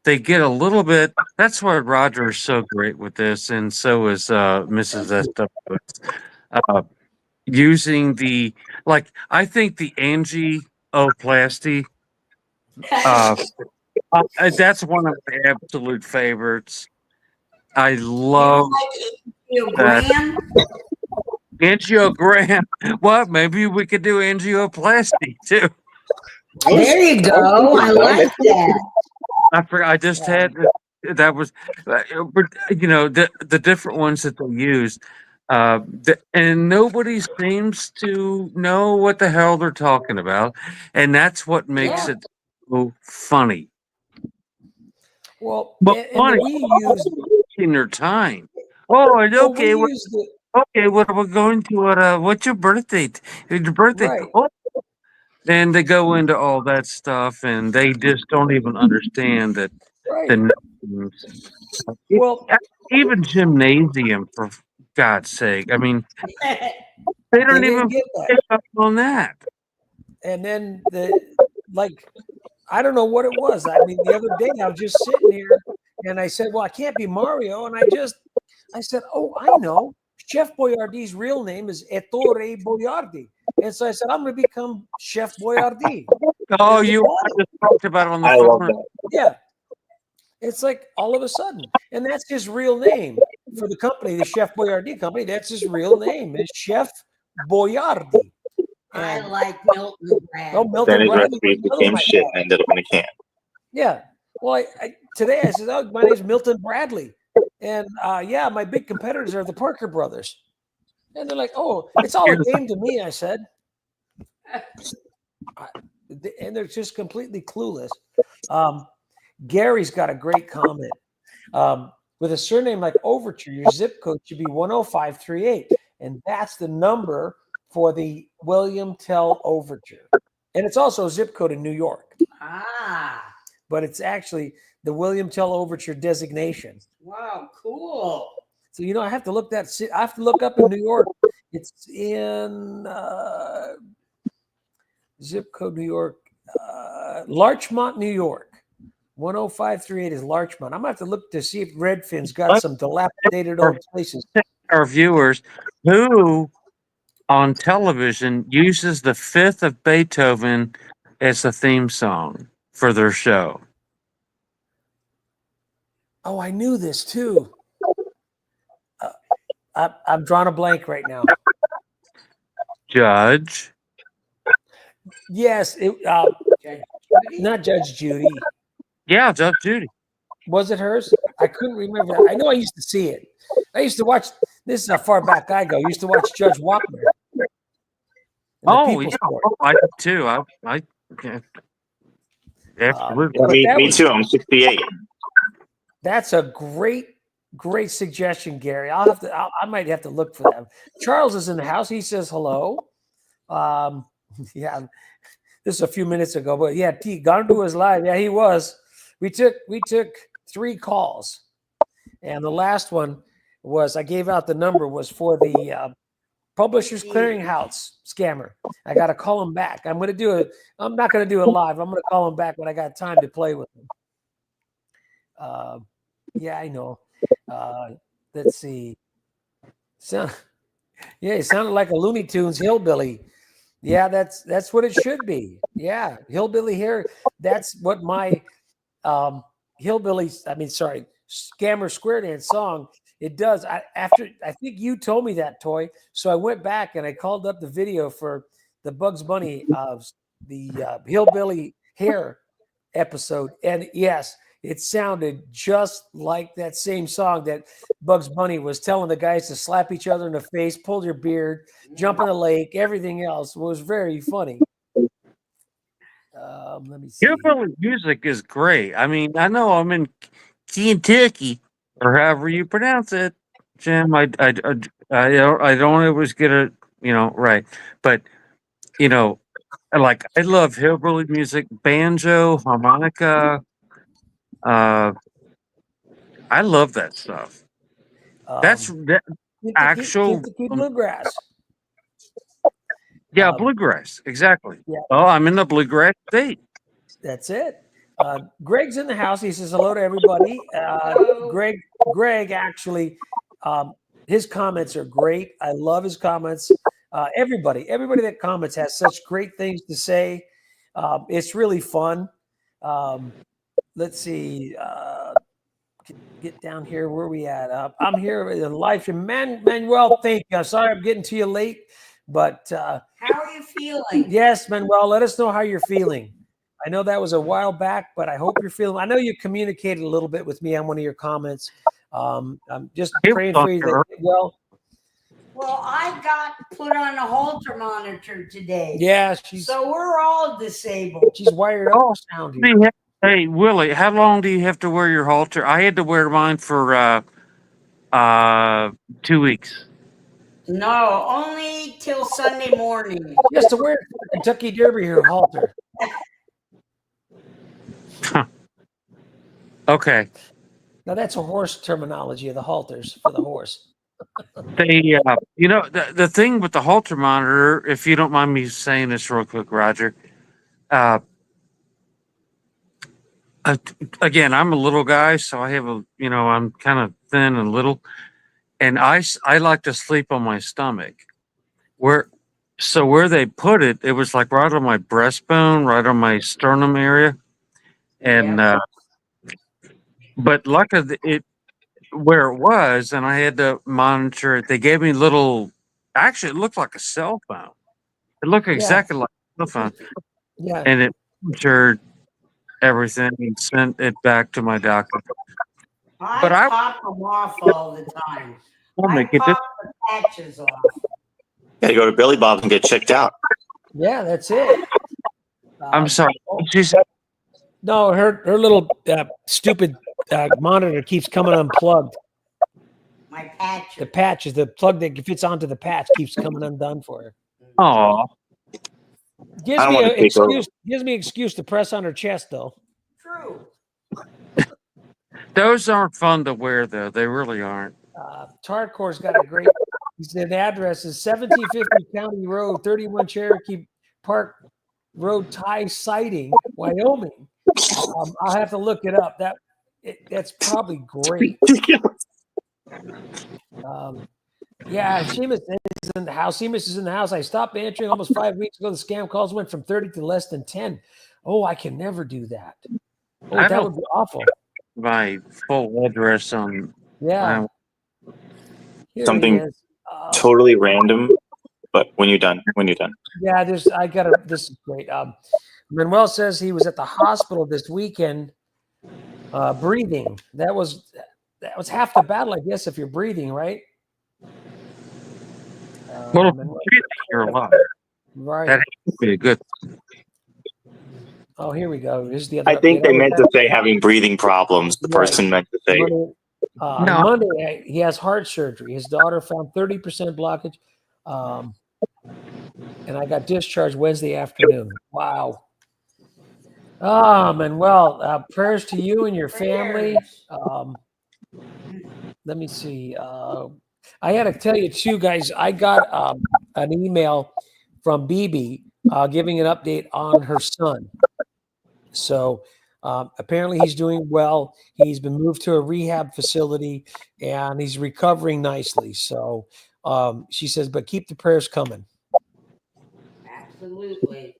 they get a little bit. That's why Roger is so great with this, and so is Mrs. SWS. Using the I think the angioplasty. That's one of my absolute favorites. I love angiogram. Angiogram. Well, maybe we could do angioplasty too. There you go. I like that. I forgot. I just had that was, the different ones that they use, and nobody seems to know what the hell they're talking about, and that's what makes it so funny. Well, but and funny. we use in their time. Oh, okay. Okay, what we're going to? What's your birthday? Your birthday? Right. Oh. And they go into all that stuff, and they just don't even understand that. Right. Well, even gymnasium, for God's sake. I mean, they don't even get pick up on that. And then I don't know what it was. I mean, the other day I was just sitting here, and I said, "Well, I can't be Mario," and I said, "Oh, I know. Chef Boyardee's real name is Ettore Boyardi." And so I said, I'm going to become Chef Boyardee. Oh, you just talked about it on the phone. Yeah. It's like all of a sudden. And that's his real name for the company, the Chef Boyardee company. That's his real name. It's Chef Boyardee. I like Milton Bradley. Oh, Milton Bradley. Became shit and ended up in a can. Yeah. Well, today I said, oh, my name's Milton Bradley. And my big competitors are the Parker brothers. And they're like, oh, it's all a game to me, I said. And they're just completely clueless. Gary's got a great comment. With a surname like Overture, your zip code should be 10538. And that's the number for the William Tell Overture. And it's also a zip code in New York. But it's actually the William Tell Overture designation. Wow, cool. So, I have to look up in New York. It's in zip code New York, Larchmont, New York. 10538 is Larchmont. I'm going to have to look to see if Redfin's got some dilapidated old places. Our viewers who on television uses the Fifth of Beethoven as the theme song for their show. Oh, I knew this too. I'm drawing a blank right now. Judge. Yes, not Judge Judy. Yeah, Judge Judy. Was it hers? I couldn't remember. I know I used to see it. I used to watch. This is how far back I go. I used to watch Judge Wapner. Oh, yeah. I did too. I absolutely. Me too. I'm 68. That's a great suggestion, Gary. I might have to look for that. Charles is in the house. He says hello. Yeah, this is a few minutes ago, but yeah, Gandu was live. Yeah, he was. We took 3 calls, and the last one was I gave out the number was for the Publishers Clearinghouse scammer. I got to call him back. I'm not going to do it live. I'm going to call him back when I got time to play with him. Yeah, I know. Let's see. He sounded like a Looney Tunes hillbilly. Yeah, that's what it should be. Yeah, hillbilly hair. That's what my Scammer Square Dance song. It does. I think you told me that, Toy. So I went back and I called up the video for the Bugs Bunny the hillbilly hair episode, and yes, it sounded just like that same song that Bugs Bunny was telling the guys to slap each other in the face, pull your beard, jump in the lake, everything else. It was very funny. Let me see. Hillbilly music is great. I mean, I know I'm in Kentucky, or however you pronounce it, Jim. I don't always get it, right. But I love hillbilly music, banjo, harmonica. Uh, I love that stuff. That's that actual, Kentucky bluegrass. bluegrass, exactly. Yeah. Oh, I'm in the bluegrass state. That's it. Greg's in the house. He says hello to everybody. Greg actually, his comments are great. I love his comments. Everybody that comments has such great things to say. It's really fun. Let's see. Get down here. Where are we at? I'm here in live stream. Manuel, thank you. Sorry I'm getting to you late, but how are you feeling? Yes, Manuel, let us know how you're feeling. I know that was a while back, but I hope you're feeling. I know you communicated a little bit with me on one of your comments. I'm just praying for you. Well, I got put on a Holter monitor today. Yeah, so we're all disabled. She's wired up for sound here. Hey, Willie, how long do you have to wear your halter? I had to wear mine for 2 weeks. No, only till Sunday morning. She has to wear it for the Kentucky Derby, her halter. Okay. Now that's a horse terminology of the halters for the horse. The thing with the halter monitor, if you don't mind me saying this real quick, Roger. Again, I'm a little guy, so I have I'm kind of thin and little, and I like to sleep on my stomach. Where they put it, it was like right on my breastbone, right on my sternum area, and but luckily where it was, and I had to monitor it. They gave me actually, it looked like a cell phone. It looked exactly like a cell phone. Yeah. And it monitored everything and sent it back to my doctor. I pop them off all the time. I pop the patches off. Yeah, you go to Billy Bob and get checked out. Yeah, that's it. I'm sorry. She said, no, her little stupid monitor keeps coming unplugged. My patch. The patch is the plug that fits onto the patch keeps coming undone for her. Oh, gives me an excuse. Gives me an excuse to press on her chest, though. True. Those aren't fun to wear, though. They really aren't. Tarcor's got a great. He said the address is 1750 County Road, 31 Cherokee Park Road, Tie Sighting, Wyoming. I'll have to look it up. That's probably great. Yeah, Seamus is in the house. Seamus is in the house. I stopped answering almost 5 weeks ago. The scam calls went from 30 to less than 10. Oh, I can never do that. Oh, that would be awful. My full address on. Yeah. Something totally random, but when you're done. Yeah, this is great. Manuel says he was at the hospital this weekend breathing. That was half the battle, I guess, if you're breathing, right? You're alive. Right. That would be a good. Oh, here we go. Here's the other. I think they meant to say having breathing problems. The person meant to say. Monday, he has heart surgery. His daughter found 30% blockage. And I got discharged Wednesday afternoon. Wow. Manuel, prayers to you and your family. Let me see. I had to tell you too, guys, I got an email from BB giving an update on her son. So apparently he's doing well. He's been moved to a rehab facility and he's recovering nicely. So she says, but keep the prayers coming. Absolutely.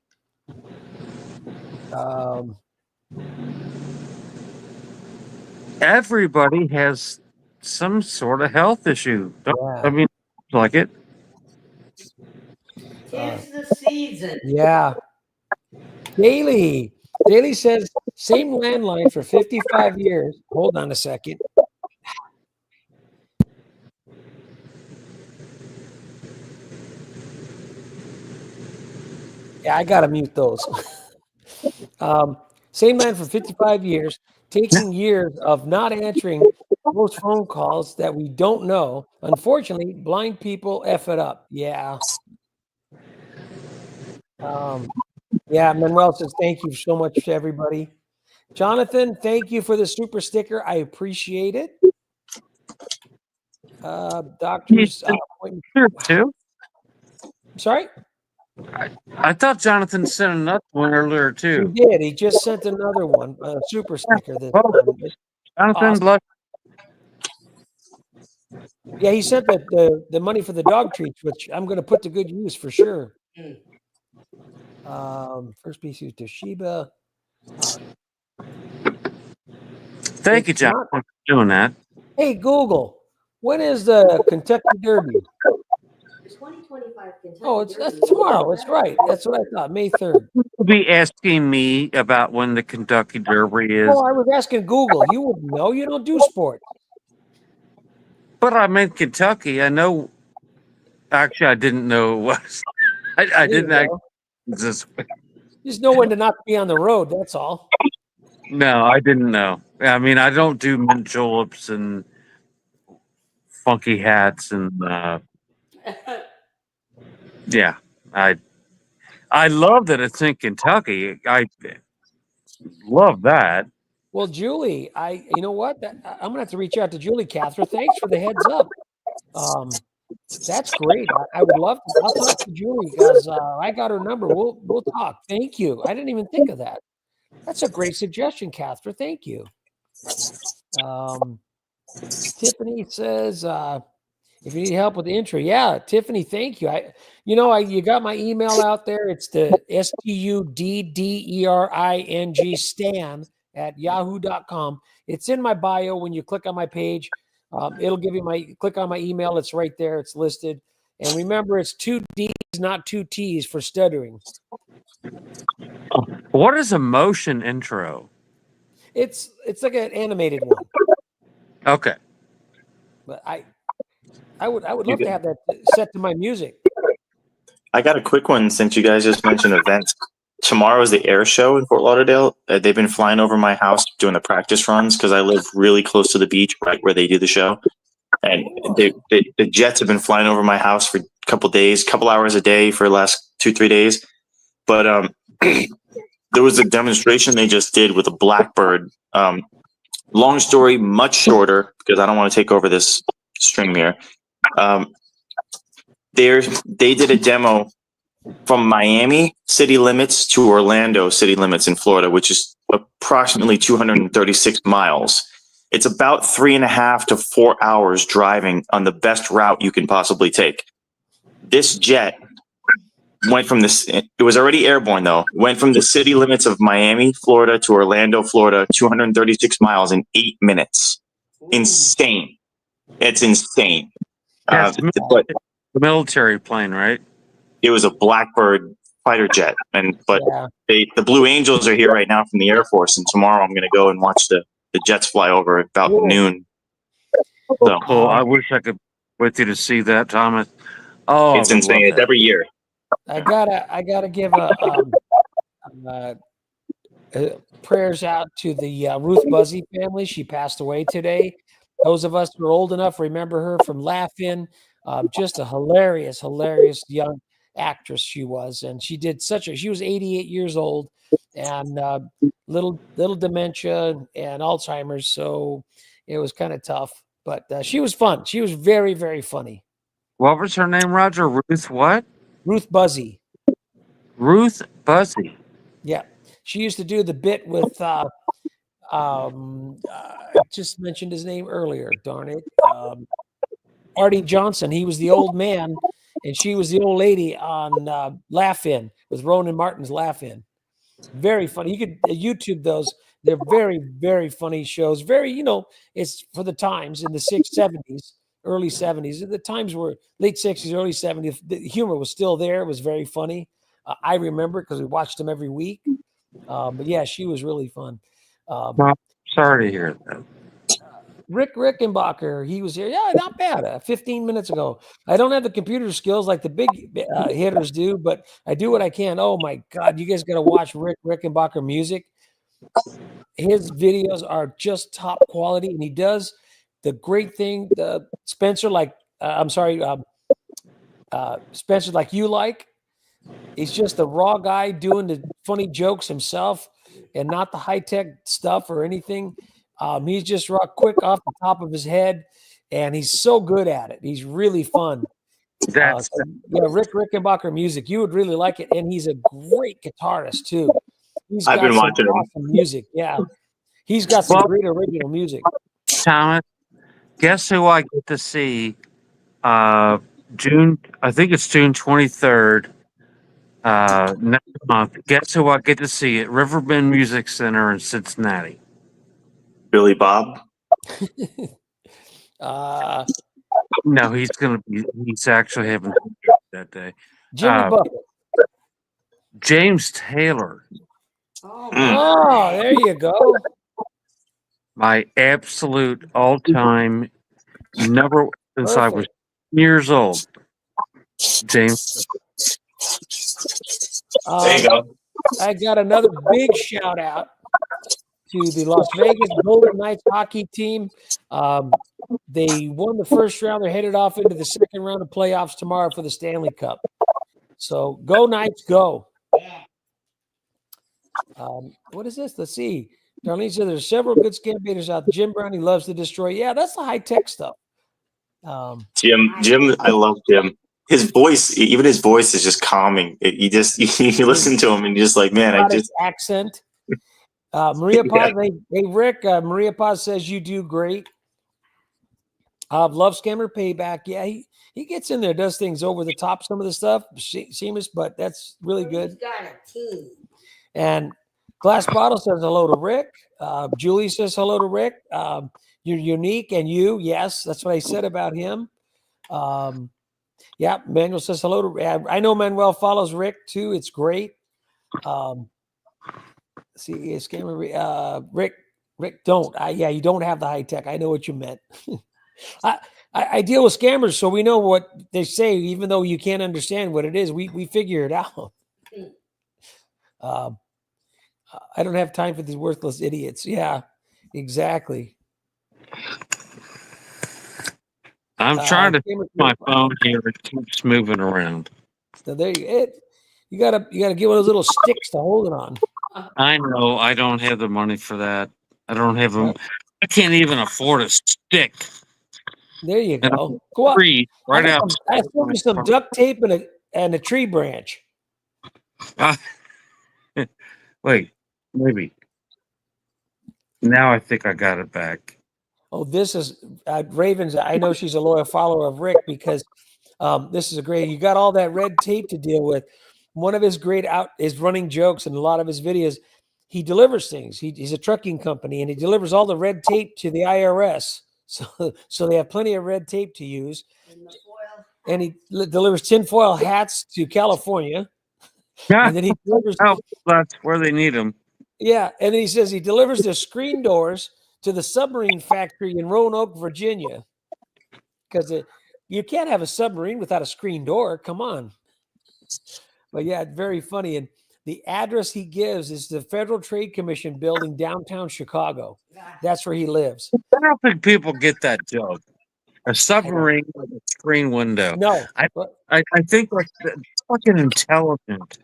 Everybody has some sort of health issue. I mean, like it. Tis the season. Yeah. Daily says same landline for 55 years. Hold on a second. Yeah, I gotta mute those. Same man for 55 years, taking years of not answering most phone calls that we don't know. Unfortunately, blind people F it up. Yeah. Yeah, Manuel says thank you so much to everybody. Jonathan, thank you for the super sticker. I appreciate it. Doctors appointment. Too? Sorry? I thought Jonathan sent another one earlier too. He did. He just sent another one, a super sticker this time. Jonathan, Awesome. bless. Yeah, he sent the money for the dog treats, which I'm going to put to good use for sure. First species Toshiba. Thank you, Jonathan, for doing that. Hey, Google, when is the Kentucky Derby? 2025 Kentucky Oh, that's Derby. tomorrow. That's right. That's what I thought. May 3rd. You'll be asking me about when the Kentucky Derby is. Oh, I was asking Google. You wouldn't know. You don't do sports. But I'm in Kentucky. I know. Actually, I didn't know it was. I didn't actually. Just know when to not be on the road. That's all. No, I didn't know. I mean, I don't do mint juleps and funky hats and yeah. I love that it's in Kentucky. I love that. Well, Julie, you know what? I'm gonna have to reach out to Julie Catherine. Thanks for the heads up. That's great. I would love to. I'll talk to Julie because I got her number. We'll talk. Thank you. I didn't even think of that. That's a great suggestion, Catherine. Thank you. Tiffany says, if you need help with the intro, yeah, Tiffany, thank you. You got my email out there. It's the STUDDERING Stan@yahoo.com. It's in my bio. When you click on my page, it'll give you click on my email. It's right there. It's listed. And remember, it's 2 D's, not 2 T's for stuttering. What is a motion intro? It's like an animated one. Okay. But I would love to have that set to my music. I got a quick one since you guys just mentioned events. Tomorrow is the air show in Fort Lauderdale. They've been flying over my house doing the practice runs because I live really close to the beach, right where they do the show. And the jets have been flying over my house for a couple hours a day for the last 2-3 days. But there was a demonstration they just did with a Blackbird. Long story, much shorter because I don't want to take over this stream here. They did a demo from Miami city limits to Orlando city limits in Florida, which is approximately 236 miles. It's about 3.5 to 4 hours driving on the best route you can possibly take. This jet went from it was already airborne though, went from the city limits of Miami, Florida to Orlando, Florida, 236 miles in 8 minutes. Insane. It's insane. But the military plane, right? It was a Blackbird fighter jet, the Blue Angels are here right now from the Air Force, and tomorrow I'm going to go and watch the jets fly over about noon. So, I wish I could with you to see that, Thomas. Oh, it's insane. It's every year. I gotta give prayers out to the Ruth Buzzy family. She passed away today. Those of us who are old enough remember her from Laugh-In. Just a hilarious young actress she was, and she was 88 years old and little dementia and Alzheimer's, so it was kind of tough, but she was fun. She was very, very funny. What was her name, Roger? Ruth what? Ruth Buzzy. Ruth Buzzy. Yeah, she used to do the bit with I just mentioned his name earlier, darn it. Artie Johnson. He was the old man, and she was the old lady on Laugh-In with Ronan Martin's Laugh-In. Very funny. You could YouTube those. They're very, very funny shows. Very, it's for the times in the 70s, early 70s. The times were late 60s, early 70s. The humor was still there. It was very funny. I remember because we watched them every week. But yeah, she was really fun. Sorry to hear that. Rick Rickenbacker, he was here. Yeah, not bad. 15 minutes ago. I don't have the computer skills like the big hitters do, but I do what I can. Oh my God, you guys got to watch Rick Rickenbacker music. His videos are just top quality, and he does the great thing. Spencer, Spencer, like you like. He's just a raw guy doing the funny jokes himself, and not the high tech stuff or anything. He's just raw, quick off the top of his head, and he's so good at it. He's really fun. Yeah, Rick Rickenbacker music. You would really like it, and he's a great guitarist too. I've been watching awesome music. Yeah, he's got some great original music. Thomas, guess who I get to see? June, I think it's June 23rd. Next month. Guess who I get to see at Riverbend Music Center in Cincinnati? Billy Bob. No, he's actually having that day. Jimmy Buffett. James Taylor. Oh, there you go. My absolute all-time number since I was years old. James. There you go. I got another big shout out to the Las Vegas Golden Knights hockey team. They won the first round. They're headed off into the second round of playoffs tomorrow for the Stanley Cup. So go Knights, go. What is this? Let's see. Darlene said there's several good scam baiters out there. Jim Brown, he loves to destroy. Yeah, that's the high tech stuff. Jim, I love Jim. His voice, even his voice is just calming. You listen to him and you're just like, man, his accent. Maria Paz, hey Rick, Maria Paz says you do great. Love Scammer Payback. Yeah, he gets in there, does things over the top, some of the stuff, seamless, but that's really good. He's got a team. And Glass Bottle says hello to Rick. Julie says hello to Rick. You're unique, and yes, that's what I said about him. Yeah, Manuel says hello to. I know Manuel follows Rick too. It's great. See, scammer. Rick, don't. You don't have the high tech. I know what you meant. I deal with scammers, so we know what they say, even though you can't understand what it is. We figure it out. I don't have time for these worthless idiots. Yeah, exactly. I'm trying to my phone here. It keeps moving around. So there you gotta get one of those little sticks to hold it on. I know. I don't have the money for that. I don't have them. I can't even afford a stick. There you go. Go on. Right out. I found some duct tape and a tree branch. Wait, maybe. Now I think I got it back. Oh, this is Ravens. I know she's a loyal follower of Rick because this is a great. You got all that red tape to deal with. One of his is running jokes and a lot of his videos. He delivers things. He's a trucking company and he delivers all the red tape to the IRS. So they have plenty of red tape to use. And he delivers tinfoil hats to California. Yeah, and then he delivers. That's where they need them. Yeah, and then he says he delivers the screen doors to the submarine factory in Roanoke, Virginia, because you can't have a submarine without a screen door. Come on. But yeah, very funny. And the address he gives is the Federal Trade Commission building downtown Chicago. That's where he lives. I don't think people get that joke. A submarine with a screen window. No. I think that's fucking intelligent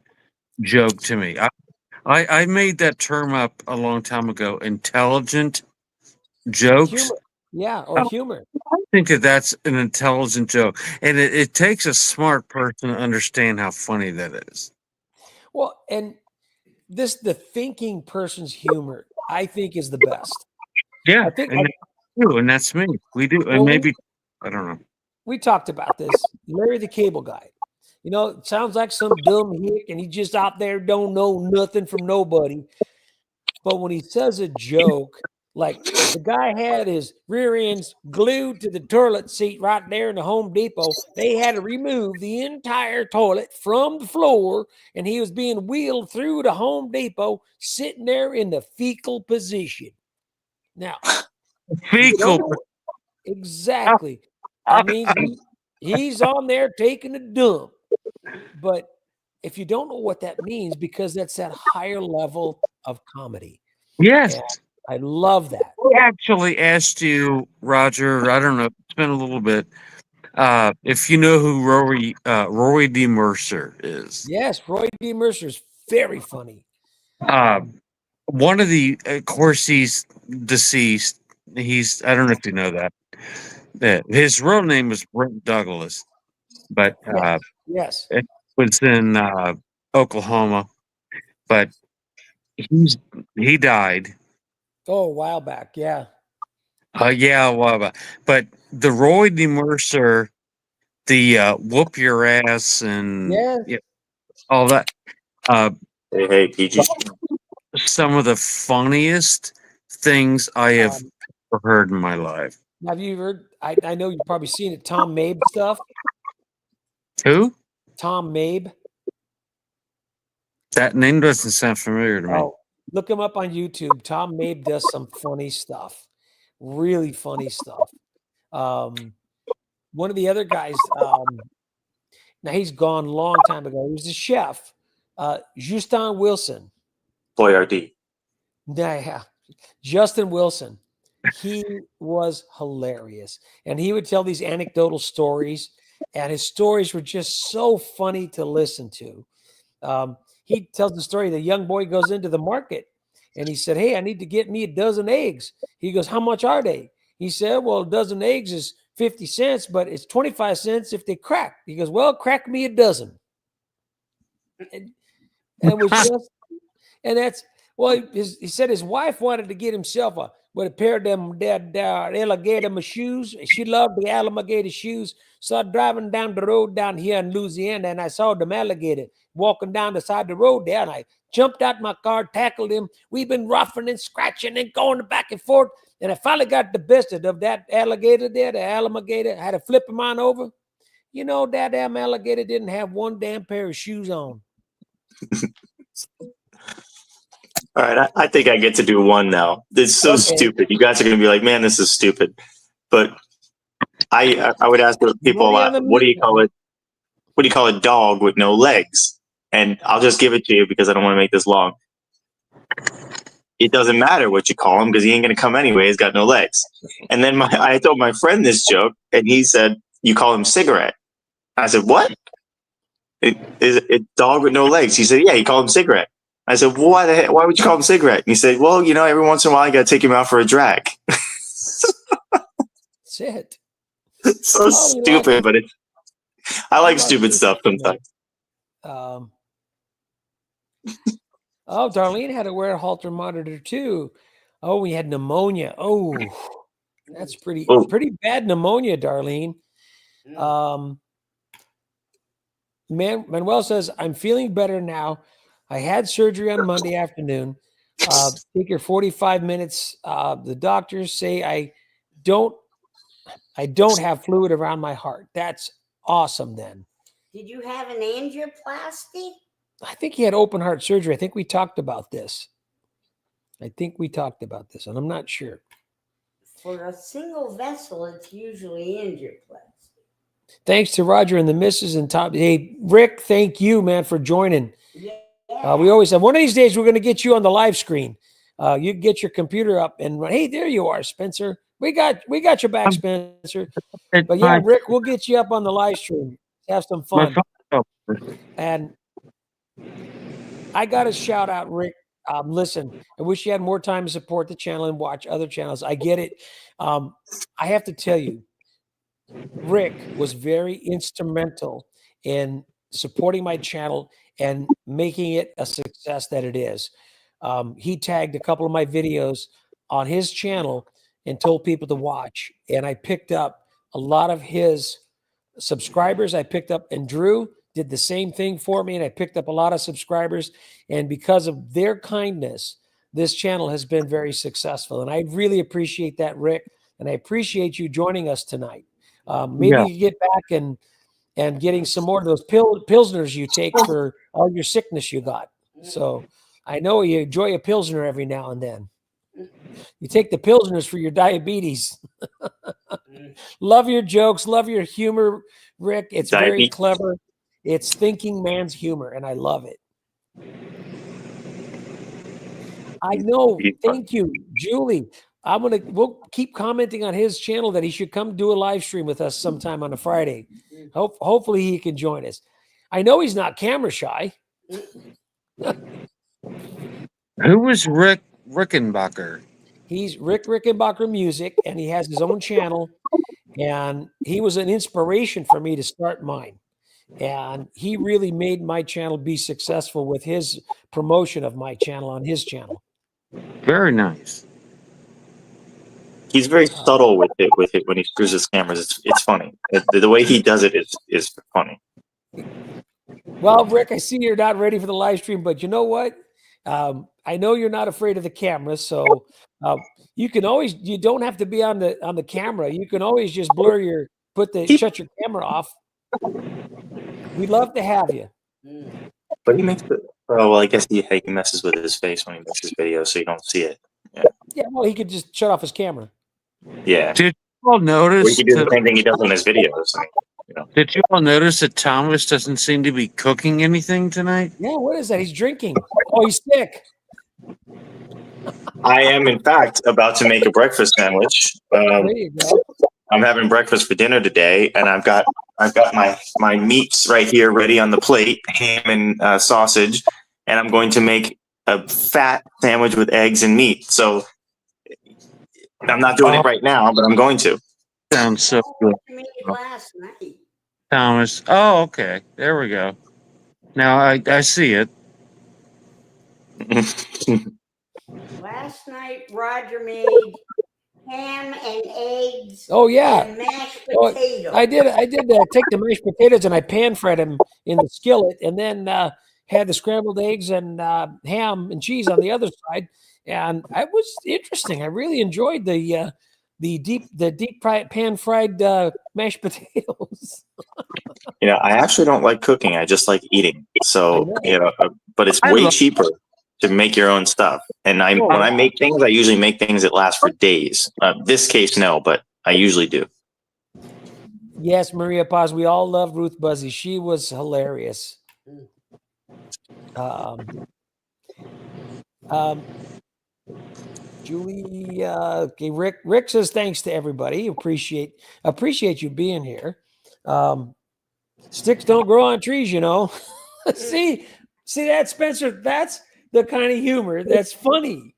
joke to me. I made that term up a long time ago. Intelligent jokes. Humor. Yeah, or humor. I think that's an intelligent joke. And it takes a smart person to understand how funny that is. Well, and the thinking person's humor, I think, is the best. Yeah, and that's me. We do. And maybe, I don't know. We talked about this. Larry the Cable Guy. You know, it sounds like some dumb hick, and he just out there don't know nothing from nobody. But when he says a joke, like the guy had his rear ends glued to the toilet seat right there in the Home Depot, they had to remove the entire toilet from the floor, and he was being wheeled through the Home Depot, sitting there in the fecal position. Now, fecal. Exactly. I mean, he's on there taking a dump. But if you don't know what that means, because that's that higher level of comedy. Yes. And I love that. I actually asked you, Roger, I don't know, it's been a little bit, if you know who Roy D. Mercer is. Yes, Roy D. Mercer is very funny. One of the, of course, he's deceased. I don't know if you know that. His real name was Brent Douglas, but yes, it was in Oklahoma. But he died. Oh, a while back, yeah. Yeah, well, but the Roy D. Mercer, the whoop your ass and all that. Hey, PG. Some of the funniest things I have ever heard in my life. Have you heard? I know you've probably seen it. Tom Mabe stuff. Who? Tom Mabe. That name doesn't sound familiar to me. Oh, look him up on YouTube. Tom Mabe does some funny stuff. Really funny stuff. One of the other guys, now he's gone a long time ago. He was a chef, Justin Wilson. Boyardee. Yeah, Justin Wilson. He was hilarious. And he would tell these anecdotal stories, and his stories were just so funny to listen to. He tells the story, the young boy goes into the market and he said, "Hey, I need to get me a dozen eggs." He goes, "How much are they?" He said, "Well, a dozen eggs is 50 cents, but it's 25 cents if they crack." He goes, "Well, crack me a dozen." And it was just, and that's, well, he said his wife wanted to get himself a pair of them alligator shoes. She loved the alligator shoes. So I'm driving down the road down here in Louisiana, and I saw them alligator walking down the side of the road there, and I jumped out my car, tackled him. We've been roughing and scratching and going back and forth, and I finally got the best of that alligator there, the alligator. I had to flip him on over. You know, that damn alligator didn't have one damn pair of shoes on. All right, I think I get to do one now. It's so stupid. You guys are going to be like, "Man, this is stupid." But I would ask people a lot, what do you call it? What do you call a dog with no legs? And I'll just give it to you because I don't want to make this long. It doesn't matter what you call him because he ain't going to come anyway. He's got no legs. And then I told my friend this joke, and he said, "You call him Cigarette." I said, "What? It is a dog with no legs." He said, "Yeah, you call him Cigarette." I said, "Well, why would you call him Cigarette?" And he said, "Well, you know, every once in a while, you got to take him out for a drag." That's it. It's so stupid, but I like stupid stuff sometimes. Darlene had to wear a Holter monitor too. Oh, we had pneumonia. Oh, that's pretty bad pneumonia, Darlene. Manuel says, "I'm feeling better now. I had surgery on Monday afternoon. Take your 45 minutes. The doctors say I don't have fluid around my heart." That's awesome then. Did you have an angioplasty? I think he had open heart surgery. I think we talked about this. And I'm not sure. For a single vessel, it's usually angioplasty. Thanks to Roger and the missus and Tom. Hey, Rick, thank you, man, for joining. Yeah. We always have, one of these days, we're going to get you on the live screen. You get your computer up and hey, there you are, Spencer. We got your back, Spencer. But yeah, Rick, we'll get you up on the live stream. Have some fun. And I got to shout out, Rick. Listen, I wish you had more time to support the channel and watch other channels. I get it. I have to tell you, Rick was very instrumental in supporting my channel and making it a success that it is. He tagged a couple of my videos on his channel and told people to watch. And I picked up a lot of his subscribers. I picked up, and Drew did the same thing for me. And I picked up a lot of subscribers. And because of their kindness, this channel has been very successful. And I really appreciate that, Rick. And I appreciate you joining us tonight. Maybe you get back and getting some more of those Pilsners you take for all your sickness you got. So I know you enjoy a Pilsner every now and then. You take the Pilsners for your diabetes. Love your jokes. Love your humor, Rick. It's very clever. It's thinking man's humor, and I love it. I know. Thank you, Julie. We'll keep commenting on his channel that he should come do a live stream with us sometime on a Friday. Hopefully he can join us. I know he's not camera shy. Who was Rick Rickenbacker? He's Rick Rickenbacker Music, and he has his own channel. And he was an inspiration for me to start mine. And he really made my channel be successful with his promotion of my channel on his channel. Very nice. He's very subtle with it when he screws his cameras. It's funny. The way he does it is funny. Well, Rick, I see you're not ready for the live stream, but you know what? I know you're not afraid of the camera, so you don't have to be on the camera. You can always just shut your camera off. We'd love to have you. But he makes it. Oh well, I guess he messes with his face when he makes his videos, so you don't see it. Yeah, well, he could just shut off his camera. Yeah. Did you all notice? Or he can do the same thing he does in his videos. Did you all notice that Thomas doesn't seem to be cooking anything tonight? Yeah, what is that? He's drinking. Oh, he's sick. I am, in fact, about to make a breakfast sandwich. There you go. I'm having breakfast for dinner today, and I've got my meats right here ready on the plate, ham and sausage, and I'm going to make a fat sandwich with eggs and meat. So I'm not doing it right now, but I'm going to. Sounds so good. I made it last night. Thomas. Oh, okay. There we go. Now I see it. Last night, Roger made ham and eggs. Oh yeah, and mashed potatoes. I did take the mashed potatoes and I pan fried them in the skillet, and then had the scrambled eggs and ham and cheese on the other side, and it was interesting. I really enjoyed the deep pan fried mashed potatoes. I actually don't like cooking. I just like eating. So but it's way cheaper to make your own stuff. And when I make things, I usually make things that last for days. This case, no, but I usually do. Yes, Maria Paz. We all loved Ruth Buzzy. She was hilarious. Julie, okay, Rick says thanks to everybody. Appreciate you being here. Sticks don't grow on trees, See that, Spencer? That's the kind of humor that's funny.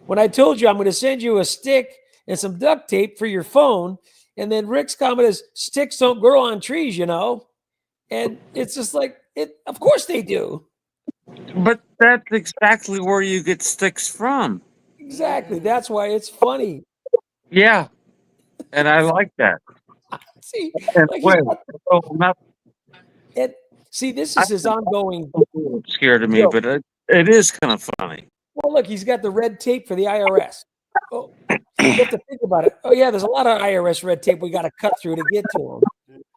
When I told you I'm going to send you a stick and some duct tape for your phone, and then Rick's comment is sticks don't grow on trees, and it's just like it. Of course they do. But that's exactly where you get sticks from. Exactly. That's why it's funny. Yeah, and I like that. See, see, this is his ongoing. Scared of me, but it is kind of funny. Well, look, he's got the red tape for the IRS. Oh, you have to think about it. Oh, yeah, there's a lot of IRS red tape we got to cut through to get to him.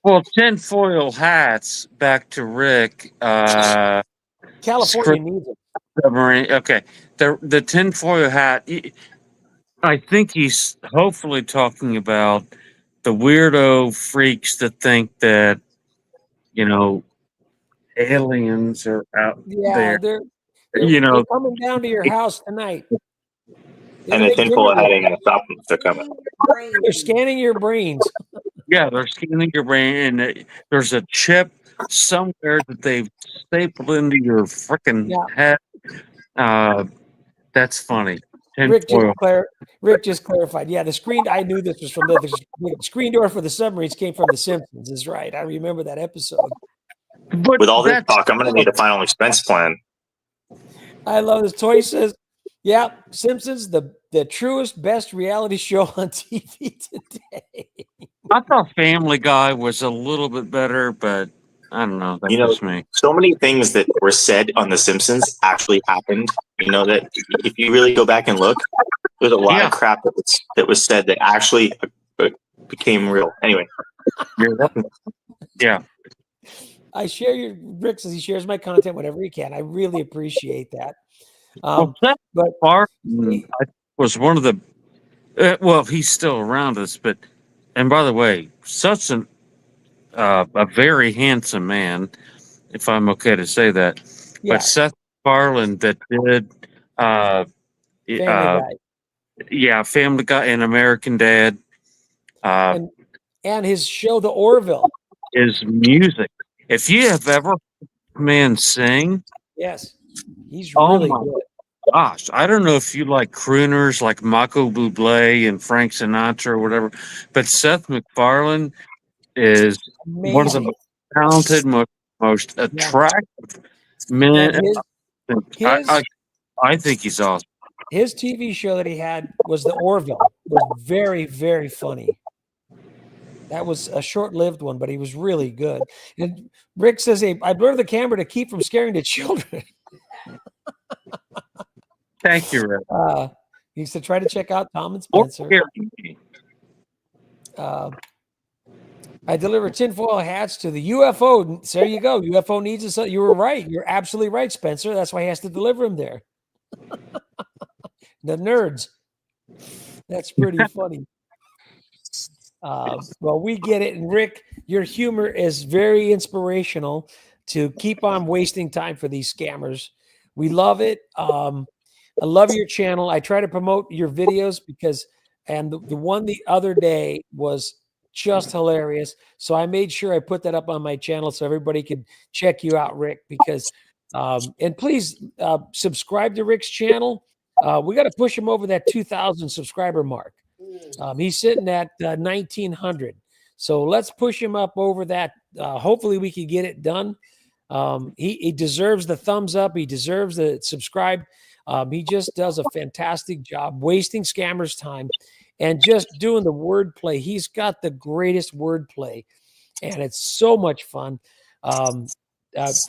Well, tinfoil hats, back to Rick. California needs it. Okay, the tinfoil hat, I think he's hopefully talking about the weirdo freaks that think that, aliens are out there. They're coming down to your house tonight. And the tinfoil hat ain't going to stop them. They're coming. They're scanning your brains. Yeah, they're scanning your brain, and there's a chip somewhere that they've stapled into your freaking head. That's funny. Rick just clarified. Yeah, the screen. I knew this was from the screen door for the submarines came from The Simpsons. Is right. I remember that episode. But with all this talk, I'm going to need a final expense plan. I love this. Toy says, "Yeah, Simpsons, the truest, best reality show on TV today." I thought Family Guy was a little bit better, but I don't know. That's just me. So many things that were said on The Simpsons actually happened. That if you really go back and look, there's a lot of crap that was said that actually became real. Anyway. Yeah. I share Rick says he shares my content whenever he can. I really appreciate that. But was one of the well, he's still around us, but and by the way, such a very handsome man, if I'm okay to say that. Yeah. But Seth MacFarlane that did Family Guy. Yeah, Family Guy and American Dad. And his show, The Orville. His music. If you have ever heard this man sing, yes, he's really good. Gosh, I don't know if you like crooners like Michael Bublé and Frank Sinatra or whatever, but Seth MacFarlane is one of the most talented, most attractive men. I think he's awesome. His TV show that he had was The Orville. It was very, very funny. That was a short-lived one, but he was really good. And Rick says, "Hey, I blur the camera to keep from scaring the children." Thank you, Rick. He said, "Try to check out Tom and Spencer." I deliver tinfoil hats to the UFO. There you go. UFO needs us. You were right. You're absolutely right, Spencer. That's why he has to deliver them there. The nerds. That's pretty funny. Well, we get it. And Rick, your humor is very inspirational to keep on wasting time for these scammers. We love it. I love your channel. I try to promote your videos because, and the one the other day was just hilarious. So I made sure I put that up on my channel so everybody could check you out, Rick, because, and please subscribe to Rick's channel. We got to push him over that 2,000 subscriber mark. He's sitting at 1,900. So let's push him up over that. Hopefully we can get it done. He deserves the thumbs up. He deserves the subscribe. He just does a fantastic job wasting scammers' time and just doing the wordplay. He's got the greatest wordplay, and it's so much fun.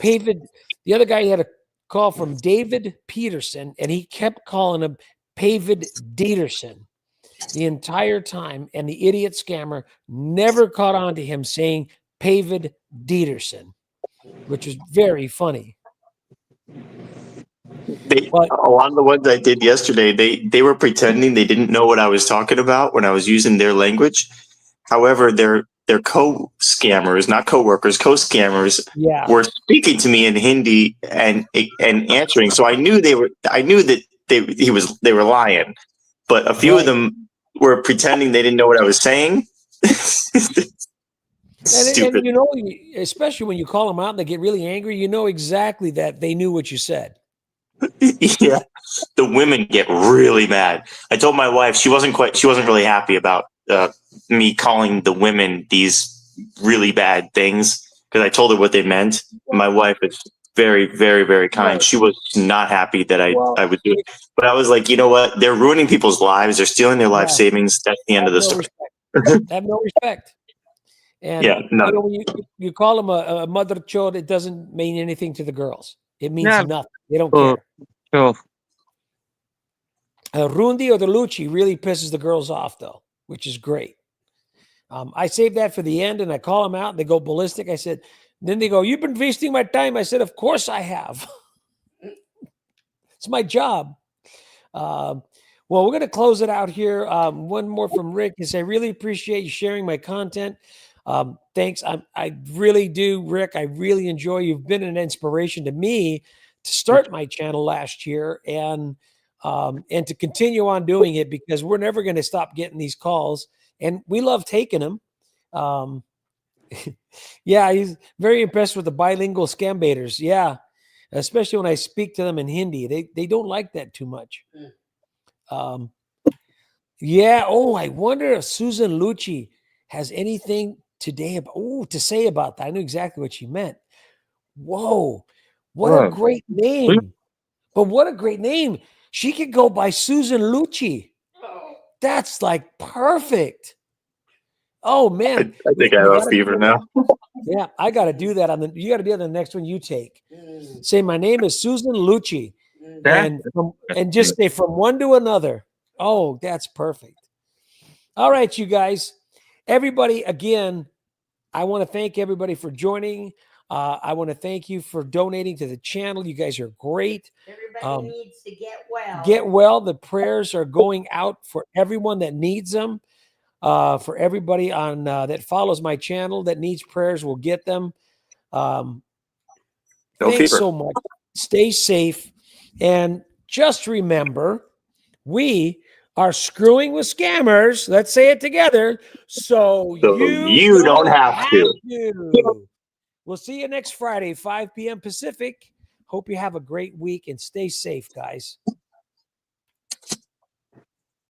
David, the other guy, he had a call from David Peterson, and he kept calling him Pavid Dieterson the entire time, and the idiot scammer never caught on to him saying Pavid Dieterson, which was very funny. A lot of the ones I did yesterday, they were pretending they didn't know what I was talking about when I was using their language. However, their co-scammers, not co-workers, co-scammers, were speaking to me in Hindi and answering. So I knew they were lying, but a few of them were pretending they didn't know what I was saying. Stupid. And you know, especially when you call them out and they get really angry, you know exactly that they knew what you said. Yeah, the women get really mad. I told my wife she wasn't really happy about me calling the women these really bad things because I told her what they meant. My wife is very, very, very kind. She was not happy that I would do it, but I was like, you know what? They're ruining people's lives. They're stealing their life savings. That's the end of the story. Have no respect. And you know, when you call them a mother chode, it doesn't mean anything to the girls. It means nothing. They don't care. Rundi or the Lucci really pisses the girls off, though, which is great. I saved that for the end, and I call them out, and they go ballistic. I said, then they go, "You've been wasting my time." I said, "Of course I have." It's my job. Well, we're going to close it out here. One more from Rick is, "I really appreciate you sharing my content." Thanks. I really do, Rick. I really enjoy. You've been an inspiration to me to start my channel last year and to continue on doing it because we're never going to stop getting these calls and we love taking them. Yeah, he's very impressed with the bilingual scam baiters. Yeah, especially when I speak to them in Hindi. They don't like that too much. Yeah. Oh, I wonder if Susan Lucci has anything today to say about that. I knew exactly what she meant. Whoa, what a great name. But what a great name. She could go by Susan Lucci. That's like perfect. Oh man. I think I have a fever now. Yeah, I got to do that you got to do that on the next one you take. Say, "My name is Susan Lucci." And just say from one to another. Oh, that's perfect. All right, you guys. Everybody, again, I want to thank everybody for joining. I want to thank you for donating to the channel. You guys are great. Everybody needs to get well. Get well. The prayers are going out for everyone that needs them. For everybody on that follows my channel that needs prayers, we'll get them. Thanks so much. Stay safe. And just remember, we are screwing with scammers. Let's say it together. So you don't have to. We'll see you next Friday, 5 p.m. Pacific. Hope you have a great week and stay safe, guys.